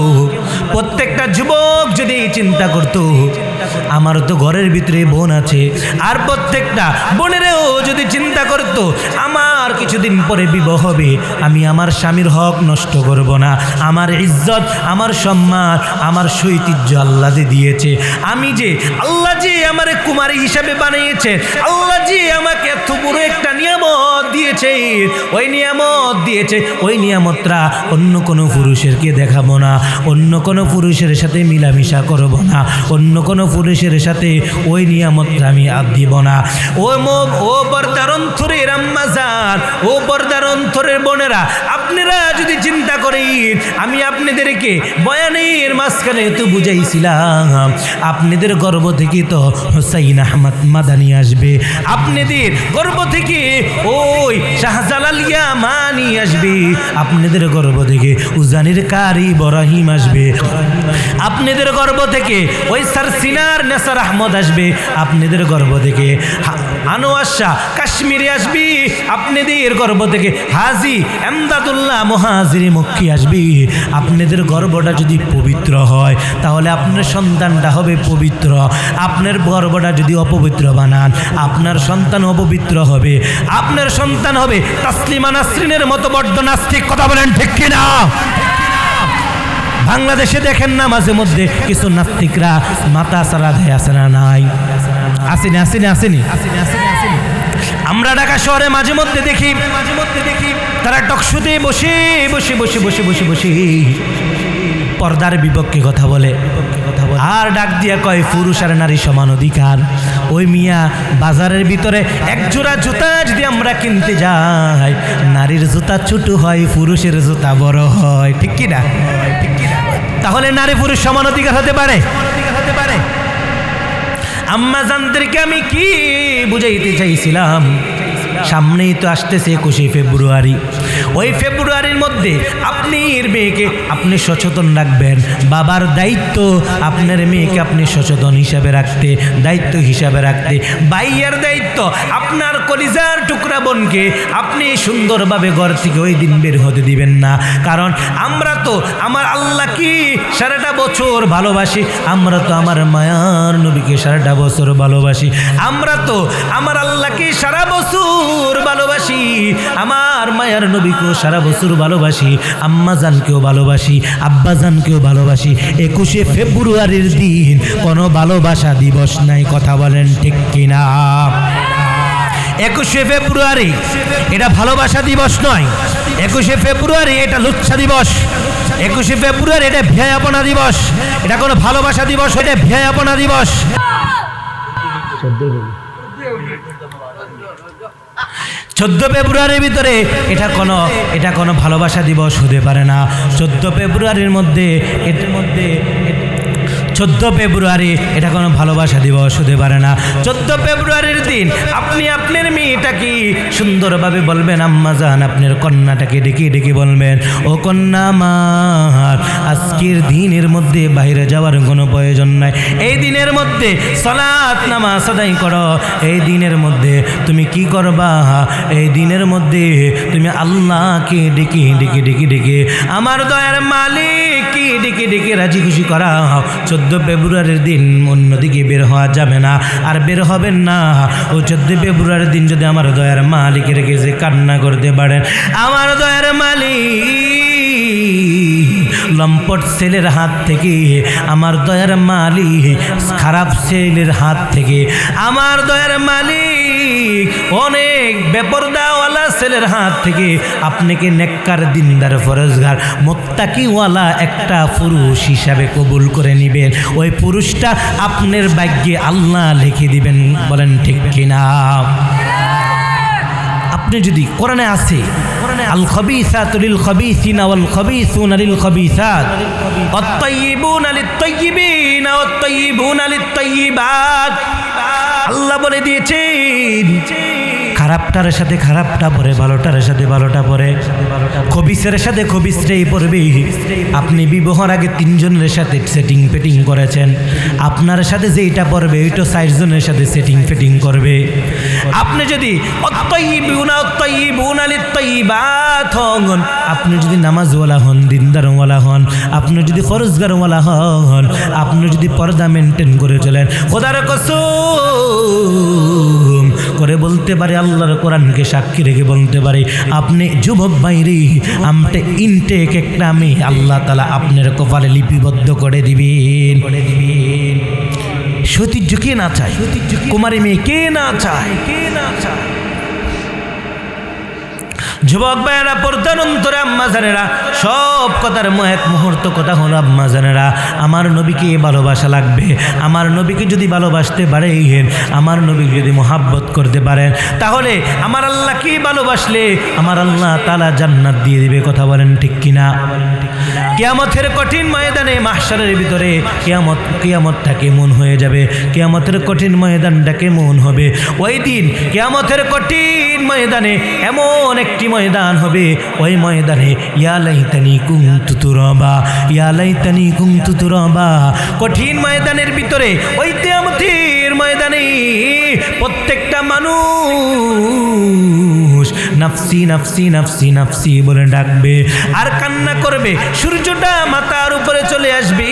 প্রত্যেকটা যুবক যদি এই চিন্তা করতো, আমারও তো ঘরের ভিতরে বোন আছে, আর প্রত্যেকটা বোনেরও যদি চিন্তা করতো আমার কিছুদিন পরে বিবাহ হবে, আমি আমার স্বামীর হক নষ্ট করব না, আমার ইজ্জত, আমার সম্মান, আমার ঐতিহ্য আল্লাহ যে দিয়েছে, আমি যে আল্লাহ যে আমারে কুমারী হিসাবে বানিয়েছে, আল্লাহ জি আমাকে এত বড় একটা নিয়ামত দিয়েছে, ওই নিয়ামত দিয়েছে, ওই নিয়ামতটা অন্য কোনো পুরুষেরকে দেখাবো না, অন্য কোনো পুরুষের সাথে মিলামিশা করব না, অন্য কোনো পুরুষের সাথে ওই নিয়ামতটা আমি দিব না। ও পর্দার অন্তরের আম্মা জান, ও পর্দার অন্তরের বোনেরা, আপনারা যদি চিন্তা করেন, আমি আপনাদেরকে বয়ানের মাঝখানে তো বুঝাইছিলাম, আপনাদের গর্ভ থেকে তো হুসাইন আহমদ মাদানী আসবে, আপনাদের গর্ভ থেকে ওই শাহজালাল ইয়ামানি আসবে, আপনাদের গর্ভ থেকে উজানির কারি ইব্রাহিম আসবে, আপনাদের গর্ভ থেকে ওই সারসিনার নেসার আহমদ আসবে, আপনাদের গর্ভ থেকে আনোয়ার শাহ কাশ্মীরি আসবে, আপনাদের গর্ভ থেকে হাজী এমদাদুল্লাহ মুহাজিরি মক্কি আসবে। আপনাদের গর্ভটা যদি পবিত্র হয় তাহলে আপনার সন্তানটা হবে পবিত্র, আপনার গর্ভটা যদি অপবিত্র বানান আপনার সন্তান অপবিত্র হবে, আপনার সন্তান হবে তাসলিমা নাসরিনের মতো বড্ড নাস্তিক। কথা বলেন ঠিক কিনা? বাংলাদেশে দেখেন না মাঝে মধ্যে কিছু নাস্তিকরা মাথা সারা দেয়, আছে না? নাই, আসেনি আসেনি আসেনি আসেনি। আমরা ঢাকা শহরে মাঝে মধ্যে দেখি তারা টকশোতে বসে বসে বসে বসে বসে বসে পর্দার বিপক্ষে কথা বলে, আর ডাক দিয়া কয় পুরুষ আর নারী সমান অধিকার। ওই মিয়া বাজারের ভিতরে এক জোড়া জুতা যদি আমরা কিনতে যাই, নারীর জুতা ছোট হয়, পুরুষের জুতা বড় হয়, ঠিক কি না? তাহলে নারী পুরুষ সমান অধিকার হতে পারে? আম্মা জানদেরকে আমি কি বুঝাইতে চাইছিলাম, সামনেই তো আসতেছে 21শে ফেব্রুয়ারি, ওই ফেব্রুয়ারির মধ্যে আপনার মেয়েকে আপনি সচেতন রাখবেন। বাবার দায়িত্ব আপনার মেয়েকে আপনি সচেতন হিসাবে রাখতে, দায়িত্ব হিসাবে রাখতে। ভাইয়ের দায়িত্ব আপনার কলিজার টুকরা বোনকে আপনি সুন্দরভাবে ঘর থেকে ওই দিন বের হতে দিবেন না, কারণ আমরা তো আমার আল্লাহ কি সারাটা বছর ভালোবাসি, আমরা তো আমার মায়ার নবীকে সারাটা বছর ভালোবাসি, আমরা তো আমার আল্লাহকে সারা বছর ভালোবাসি, আমার মায়ার নবীকেও সারা বছর ভালোবাসি, আম্মা জানকেও ভালোবাসি, আব্বা জানকেও ভালোবাসি। 21শে ফেব্রুয়ারির দিন কোনো ভালোবাসা দিবস নাই। কথা বলেন ঠিক কিনা? 21শে ফেব্রুয়ারি এটা ভালোবাসা দিবস নয়, 21শে ফেব্রুয়ারি এটা লুচ্ছা দিবস, 21শে ফেব্রুয়ারি এটা ভিয়াপনা দিবস, এটা কোনো ভালোবাসা দিবস, এটা ভিয়াপনা দিবস। 14 ফেব্রুয়ারির ভিতরে এটা কোনো ভালোবাসা দিবস হতে পারে না। 14 ফেব্রুয়ারির মধ্যে 14 ফেব্রুয়ারি এটা কোনো ভালোবাসা দিবস হতে পারে না। 14 ফেব্রুয়ারির দিন আপনি আপনার মেয়েটাকে সুন্দরভাবে বলবেন, আম্মা জান আপনার কন্যাটাকে ডেকে ডেকে বলবেন, ও কন্যা আমার, আজকের দিনের মধ্যে বাইরে যাওয়ার কোনো প্রয়োজন নাই, এই দিনের মধ্যে সালাত নামাজ আদায় করো, এই দিনের মধ্যে তুমি কি করবা, এই দিনের মধ্যে তুমি আল্লাহকে ডেকে ডেকে ডেকে ডেকে আমার দয়ার মালিক কি ডেকে ডেকে রাজি খুশি করা। 14 ফেব্রুয়ারির দিন অন্যদিকে বের হওয়া যাবে না, আর বের হবেন না। ও 14 ফেব্রুয়ারির দিন যদি আমার দয়ার মালিকের কাছে কান্না করতে পারেন, আমার দয়ার মালিক লম্পট ছেলের হাত থেকে, আমার দয়ার মালিক খারাপ ছেলের হাত থেকে, আমার দয়ার মালিক অনেক বেপরদাওয়ালা ছেলের হাত থেকে আপনাকে নেককার দিনদার ফরজগার মুত্তাকিওয়ালা একটা পুরুষ হিসাবে কবুল করে নেবেন। ওই পুরুষটা আপনার ভাগ্যে আল্লাহ লিখে দিবেন। বলেন ঠিক কিনা? আপনি যদি কোরআনে আছে আল খাবিসাতু লিল খাবিসিনা ওয়াল খাবিসুনা লিল খাবিসাত ওয়াত তাইয়িবুনা লিত তাইয়িবিনা ওয়াত তাইয়িবুনা লিত তাইয়িবাত, আল্লাহ বলে দিয়েছেন খারাপটার সাথে খারাপটা পরে, ভালোটার সাথে ভালোটা পরে, খবিসের সাথে খবিসটাই পড়বে। আপনি বিবাহর আগে 3 জনের সাথে সেটিং ফিটিং করেছেন, আপনার সাথে যেটা পড়বে ওইটা 4 জনের সাথে সেটিং ফিটিং করবে। আপনি যদি আপনি যদি নামাজওয়ালা হন, দিনদারওয়ালা হন, আপনি যদি ফরজগারওয়ালা হন, আপনি যদি পর্দা মেনটেন করে চলেন, খোদার কসম করে বলতে পারে, আল্লাহর কোরআনকে সাক্ষী রেখে বলতে পারে, আপনি যুবক ভাইরে আমটে ইনটেক একটা আমি আল্লাহ তাআলা আপনার কপালে লিপিবদ্ধ করে দিবেন। সতীর্য কে না চায়? কুমারী মেয়ে কে না চায়? যুবক ভাইয়েরা, পর্দার অন্তরে আম্মা জানেরা, সব কথার এক মুহূর্ত কথা হলো আম্মা জানেরা, আমার নবীকে ভালোবাসা লাগবে। আমার নবীকে যদি ভালোবাসতে পারেন, আমার নবীকে যদি মোহাব্বত করতে পারেন, তাহলে আমার আল্লাহকে ভালোবাসলে আমার আল্লাহ তাআলা জান্নাত দিয়ে দিবে। কথা বলেন ঠিক কিনা? কিয়ামতের কঠিন ময়দানে, মাহশারের ভিতরে কিয়ামতটা কেমন হয়ে যাবে? কিয়ামতের কঠিন ময়দানটা কেমন হবে? ওই দিন কিয়ামতের কঠিন ময়দানে এমন একটি ময়দান হবে, ওই ময়দানে ইয়া লাইতানি কুনতু তুরাবা, ইয়া লাইতানি কুনতু তুরাবা। কঠিন ময়দানের ভিতরে, ওই কিয়ামতের ময়দানে প্রত্যেকটা মানুষ নাফসি নাফসি নাফসি নাফসি বলে ডাকবে আর কান্না করবে। সূর্যটা মাথার উপরে চলে আসবে,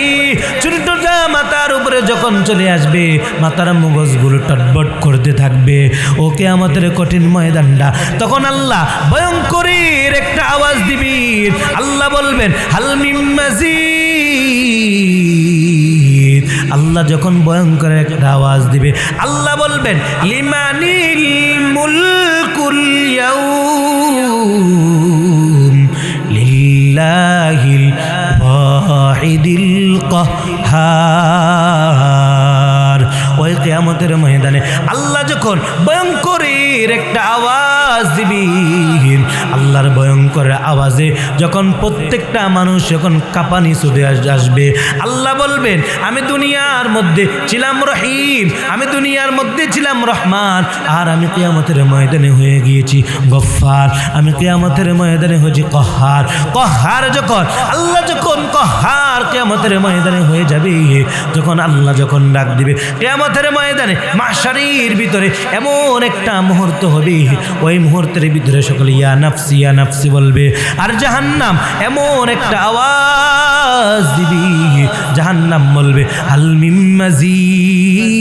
সূর্যটা মাথার উপরে যখন চলে আসবে, মাথার মগজগুলো টটবট করতে থাকবে। ও কিয়ামতের কঠিন ময়দানটা, তখন আল্লাহ ভয়ঙ্করের একটা আওয়াজ দিবেন। আল্লাহ বলবেন হাল মিন মাজিদ। আল্লাহ যখন ভয়ঙ্কর একটা আওয়াজ দিবে, আল্লাহ বলবেন লিমানিল মুলকুল ইয়াউম লিল্লাহিল ওয়াহিদিল কাহ্হার। ওই কিয়ামতের ময়দানে আল্লাহ যখন ভয়ঙ্করের একটা আওয়াজ দিবেন, আল্লাহর ভয়ঙ্কর আওয়াজে যখন প্রত্যেকটা মানুষ যখন কাঁপানি ছুটে আসবে, আল্লাহ বলবেন আমি দুনিয়ার মধ্যে ছিলাম রহিম, আমি দুনিয়ার মধ্যে ছিলাম রহমান, আর আমি কিয়ামতের ময়দানে হয়ে গিয়েছি গফফার, আমি কিয়ামতের ময়দানে হয়েছি কহ্হার। কহ্হার যখন আল্লাহ যখন কহ্হার কিয়ামতের ময়দানে হয়ে যাবে, যখন আল্লাহ যখন ডাক দিবে কিয়ামতের ময়দানে, মাহশারের ভিতরে এমন একটা মুহূর্ত হবে, ওই মুহূর্তের ভিতরে সকলে ইয়া নাফসি ইয়া নাফসি বলবে। আর জাহান্নাম এমন একটা আওয়াজ দিবে, জাহান্নাম বলবে হাল মিন মাজিদ।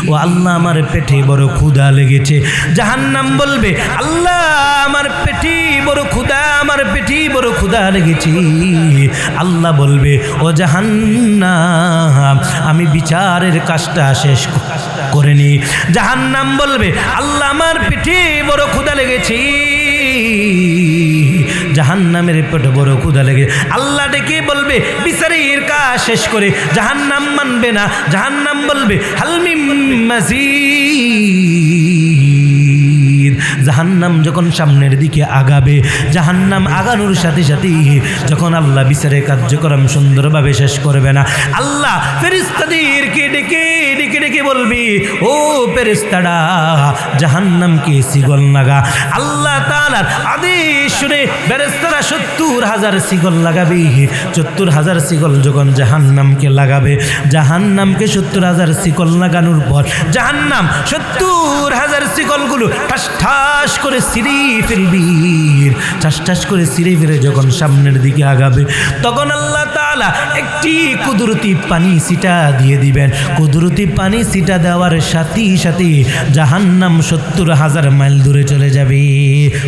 ও আল্লাহ আমার পেটে বড় ক্ষুধা লেগেছে। জাহান্নাম বলবে আল্লাহ আমার পেটে বড় ক্ষুধা, আমার পেটে বড় ক্ষুধা লেগেছে। আল্লাহ বলবে ও জাহান্নাম আমি বিচারের কাজটা শেষ করিনি। জাহান্নাম বলবে আল্লাহ আমার পেটে বড় ক্ষুধা লেগেছে। জাহান্নামের পেটে বড় ক্ষুধা লেগে আল্লাহ ডেকে বলবে বিচারের কাজ শেষ করে। জাহান্নাম মানবে না, জাহান্নাম বলবে হাল মিন মাজিদ। জাহান্নাম যখন সামনের দিকে আগাবে, জাহান্নাম আগানোর সাথে সাথে যখন আল্লাহ বিচারের কার্যক্রম সুন্দরভাবে শেষ করবে না, আল্লাহ ফেরেশতাদেরকে ডেকে ডেকে ডেকে বলবে ও ফেরেশতারা জাহান্নামকে শিকল লাগা। আল্লাহ তাআলার আদেশ শুনে ফেরেশতারা ৭০,০০০ শিকল লাগাবে। ৭০,০০০ শিকল যখন জাহান্নামকে লাগাবে, জাহান্নামকে ৭০,০০০ শিকল লাগানোর পর জাহান্নাম ৭০,০০০ শিকলগুলো ঠাস ঠাস করে ছিঁড়ে ফেলবি, ঠাস ঠাস করে ছিঁড়ে ফেলে যখন সামনের দিকে আগাবে, তখন আল্লাহ তাআলা একটি কুদরতি পানি ছিটা দিয়ে দিবেন। কুদরতি পানি ছিটা দেওয়ার সাথে সাথে জাহান্নাম ৭০,০০০ মাইল দূরে চলে যাবে।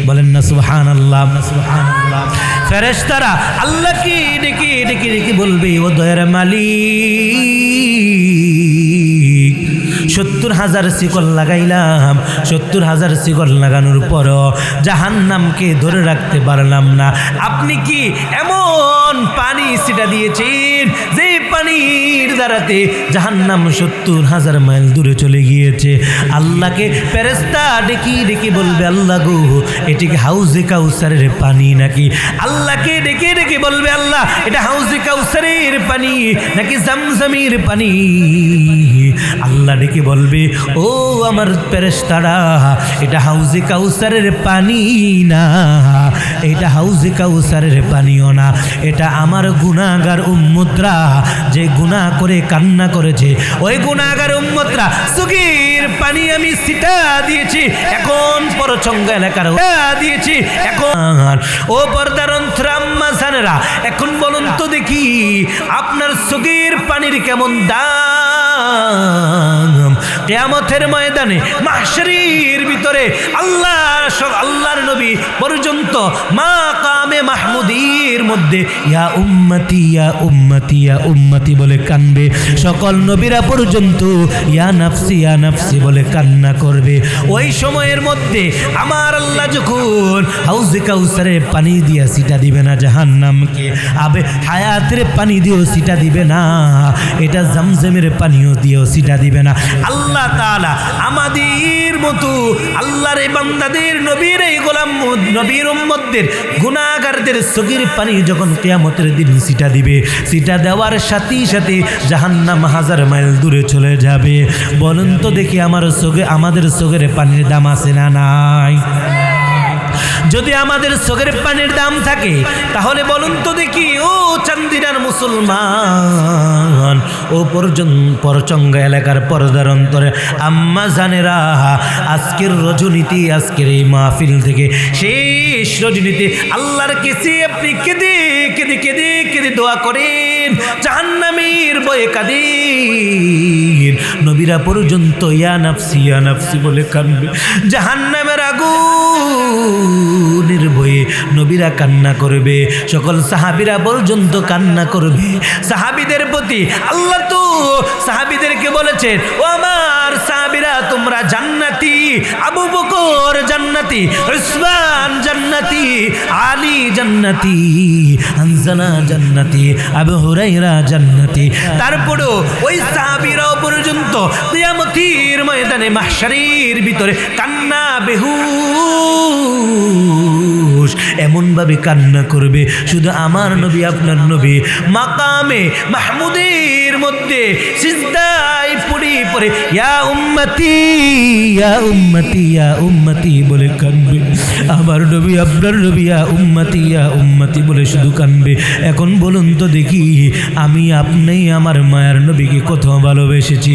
বলেন না সুবহানাল্লাহ, সুবহানাল্লাহ। ফেরেশতারা আল্লাহকে ডেকে ডেকে ডেকে বলবে ও দয়ার মালিক ৭০,০০০ শিকল লাগাইলাম, ৭০,০০০ শিকল লাগানোর পরও জাহান্নামকে ধরে রাখতে পারলাম না। আপনি কি এমন পানি ছিটা দিয়েছেন যে পানির দ্বারাতে জাহান্নাম ৭০,০০০ মাইল দূরে চলে গিয়েছে। আল্লাহকে ফেরেশতা ডেকে ডেকে বলবে আল্লাহ গো এটিকে হাউজে কাউসারের পানি নাকি? আল্লাহকে ডেকে ডেকে বলবে আল্লাহ এটা হাউজে কাউসারের পানি নাকি জামজামের পানি? আল্লাহ ডেকে বলবে ও আমার ফেরেশতারা এটা হাউজে কাউসারের পানি না, এটা হাউজে কাউসারের পানিও না, এটা আমার গুনাহগার উম্মতরা যে গুনাহ করে কান্না করেছে, ওই গুনাহগার উম্মতরা চোখের পানি আমি ছিটা দিয়েছি, এখন পরচঙ্গা এলাকার দিয়েছি। এখন ও পর্দার অন্তর আম্মা জানেরা, এখন বলুন তো দেখি আপনার চোখের পানির কেমন দাম? কিয়ামতের ময়দানে মাহশারের ভিতরে আল্লাহর নবী পর্যন্ত মা মাকামে মাহমুদির মধ্যে ইয়া উম্মতি ইয়া উম্মতি ইয়া উম্মতি বলে কানবে। সকল নবীরা পর্যন্ত ইয়া নাফসি বলে কান্না করবে। ওই সময়ের মধ্যে আমার আল্লাহ যখন হাউজে কাউসারে পানি দিয়া সিটা দিবে না জাহান্নামকে, আবে হায়াতের পানি দিয়েও সিটা দিবে না, এটা জামজামের পানিও দিয়েও সিটা দিবে না। আল্লাহ তাআলা আমাদের মতো আল্লাহর এই বান্দাদের, নবীর এই গোলাম, নবীর উম্মতদের, গুনাহগারদের চোখের পানি যখন কিয়ামতের দিন সিটা দিবে, সিটা দেওয়ার সাথে সাথে জাহান্নাম হাজার মাইল দূরে চলে যাবে। বলুন তো দেখি আমাদের চোখের পানির দাম আছে না নাই? যদি আমাদের চোখের পানির দাম থাকে তাহলে বলুন তো দেখি, ও চান্দিনার মুসলমান, ও পরচঙ্গা এলাকার পর্দার অন্তরে আম্মা জানেরা, আজকের রজনীতি, আজকের এই মাহফিল থেকে শেষ রজনীতি আল্লাহর কাছে আপনি কেঁদে কেঁদে কেঁদে কেঁদে দোয়া করেন, জাহান্নামের ভয়ে কাঁদেন। নবীরা পর্যন্ত ইয়া নাফসি বলে কাঁদবে, জাহান্নামের আগুনের ভয়ে নবীরা কান্না করবে, সকল সাহাবীরা পর্যন্ত কান্না করবে। সাহাবীদের প্রতি আল্লাহ তো সাহাবীদেরকে বলেছেন, ও আমার সাহাবীরা তোমরা জান্নাতি, আবু বকর জান্নাতি, উসমান জান্নাতি, আলী জান্নাতি, হানজালা জান্নাতি, আবু হুরায়রা জান্নাতি। তারপরেও ওই সাহাবীরাও পর্যন্ত কিয়ামতের ময়দানে মাহশারের ভিতরে কান্না বেহুশ এমনভাবে কান্না করবে, শুধু আমার নবী আপনার নবী মাকামে মাহমুদের মধ্যে সিজদায় পড়ে পড়ে ইয়া উম্মতি ইয়া উম্মতি ইয়া উম্মতি বলে কাঁদবে। আমার নবী আপনার নবী ইয়া উম্মতি বলে শুধু কাঁদবে। এখন বলুন তো দেখি, আমি আপনি আমার মায়ের নবীকে কত ভালোবেসেছি।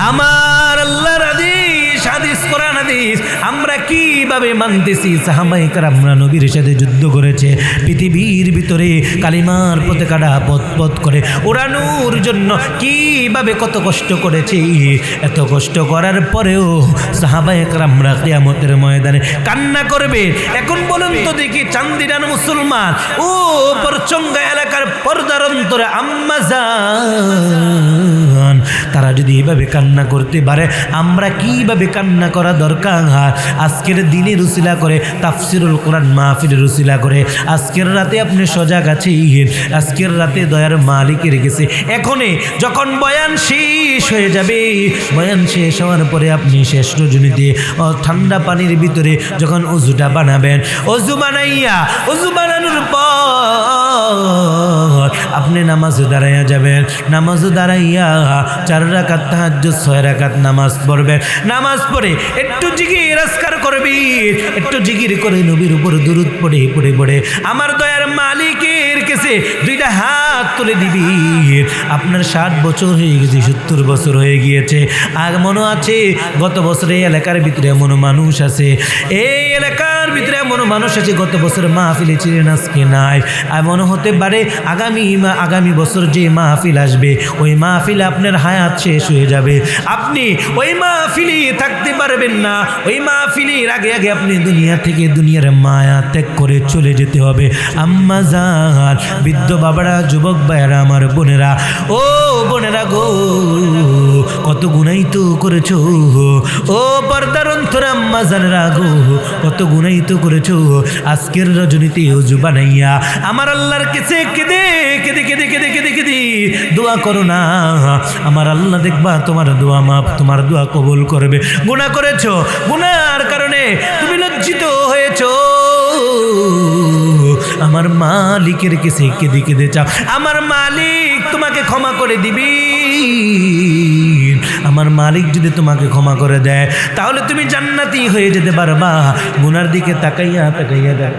আমার আল্লাহর হাদিস কোরআন হাদিস আমরা কিভাবে মানতেছি? সাহাবায়ে কেরামরা নবীর সাথে যুদ্ধ করেছে, পৃথিবীর ভিতরে কালিমার পতাকাটা পথ করে ওড়ানোর জন্য কিভাবে কত কষ্ট করেছে। এত কষ্ট করার পরেও সাহাবায়ে কেরামরা কিয়ামতের ময়দানে কান্না করবে। এখন বলুন তো দেখি, চান্দিনার মুসলমান, ও পরচঙ্গা এলাকার পর্দার অন্তরে আম্মা জান, তারা যদি এভাবে কান্না করতে পারে, আমরা কিভাবে কান্না করা দরকার? আজকের দিনের উসিলা করে, তাফসিরুল কোরআন মাহফিলের উসিলা করে আজকের রাতে আপনি সজাগ আছেন, আজকের রাতে দয়ার মালিকের গেছে। এখনই যখন বয়ান শেষ হয়ে যাবে, বয়ান শেষ হওয়ার পরে আপনি শেষ রজনীতে ঠান্ডা পানির ভিতরে যখন অজুটা বানাবেন, অজু বানানোর পর আপনি নামাজে দাঁড়াইয়া যাবেন। নামাজে দাঁড়াইয়া 4 রাকাত তাহাজ্জুদ, 6 রাকাত নামাজ পড়বেন। নামাজ পড়ে একটু জিকির আজকার করবি, একটু জিকির করে নবীর উপর দুরূদ পড়ে পড়ে পড়ে আমার দয়ার মালিকের কাছে 2টা হাত তুলে দিবি। আপনার 60 বছর হয়ে গেছে, 70 বছর হয়ে গিয়েছে, আর মনে আছে গত বছরে এলাকার ভিতরে এমন মানুষ আছে, এই এলাকার ভিতরে এমন মানুষ আছে গত বছর মাহফিলে ছিলেন, আজকে নাই। এমন হতে পারে আগামী বছর যে মাহফিল আসবে, ওই মাহফিলে আপনার হায়াত শেষ হয়ে যাবে, আপনি ওই মাহফিলে থাকতে পারবেন না। ওই মাহফিলের আগে আগে আপনি দুনিয়া থেকে, দুনিয়ার মায়া ত্যাগ করে চলে যেতে হবে। আম্মা জান, বৃদ্ধ বাবারা, যুবক ভাইয়েরা, আমার বোনেরা, ও বোনেরা গো, কত গুনাই তো করেছো, ও পর্দার অন্তরে আম্মা জানেরা গো, কত গুনাই তো করেছো। আজকের রজনীতে ওযু বানাইয়া আমার আল্লাহর কাছে কেঁদে কেঁদে কেঁদে কেঁদে কেঁদে কেঁদে দোয়া করো না। আমার আল্লাহ দেখবা তোমার দোয়া মাফ, তোমার দোয়া কবুল করবে। গুনাহ করেছো, গুনার কারণে তুমি লজ্জিত হয়েছো, আমার মালিকের কাছে কেঁদে কেঁদে চাও, আমার মালিক তোমাকে ক্ষমা করে দিবি। আমার মালিক যদি তোমাকে ক্ষমা করে দেয় তাহলে তুমি জান্নাতি হয়ে যেতে পারবা। গুনার দিকে তাকাইয়া তাকাইয়া দেয়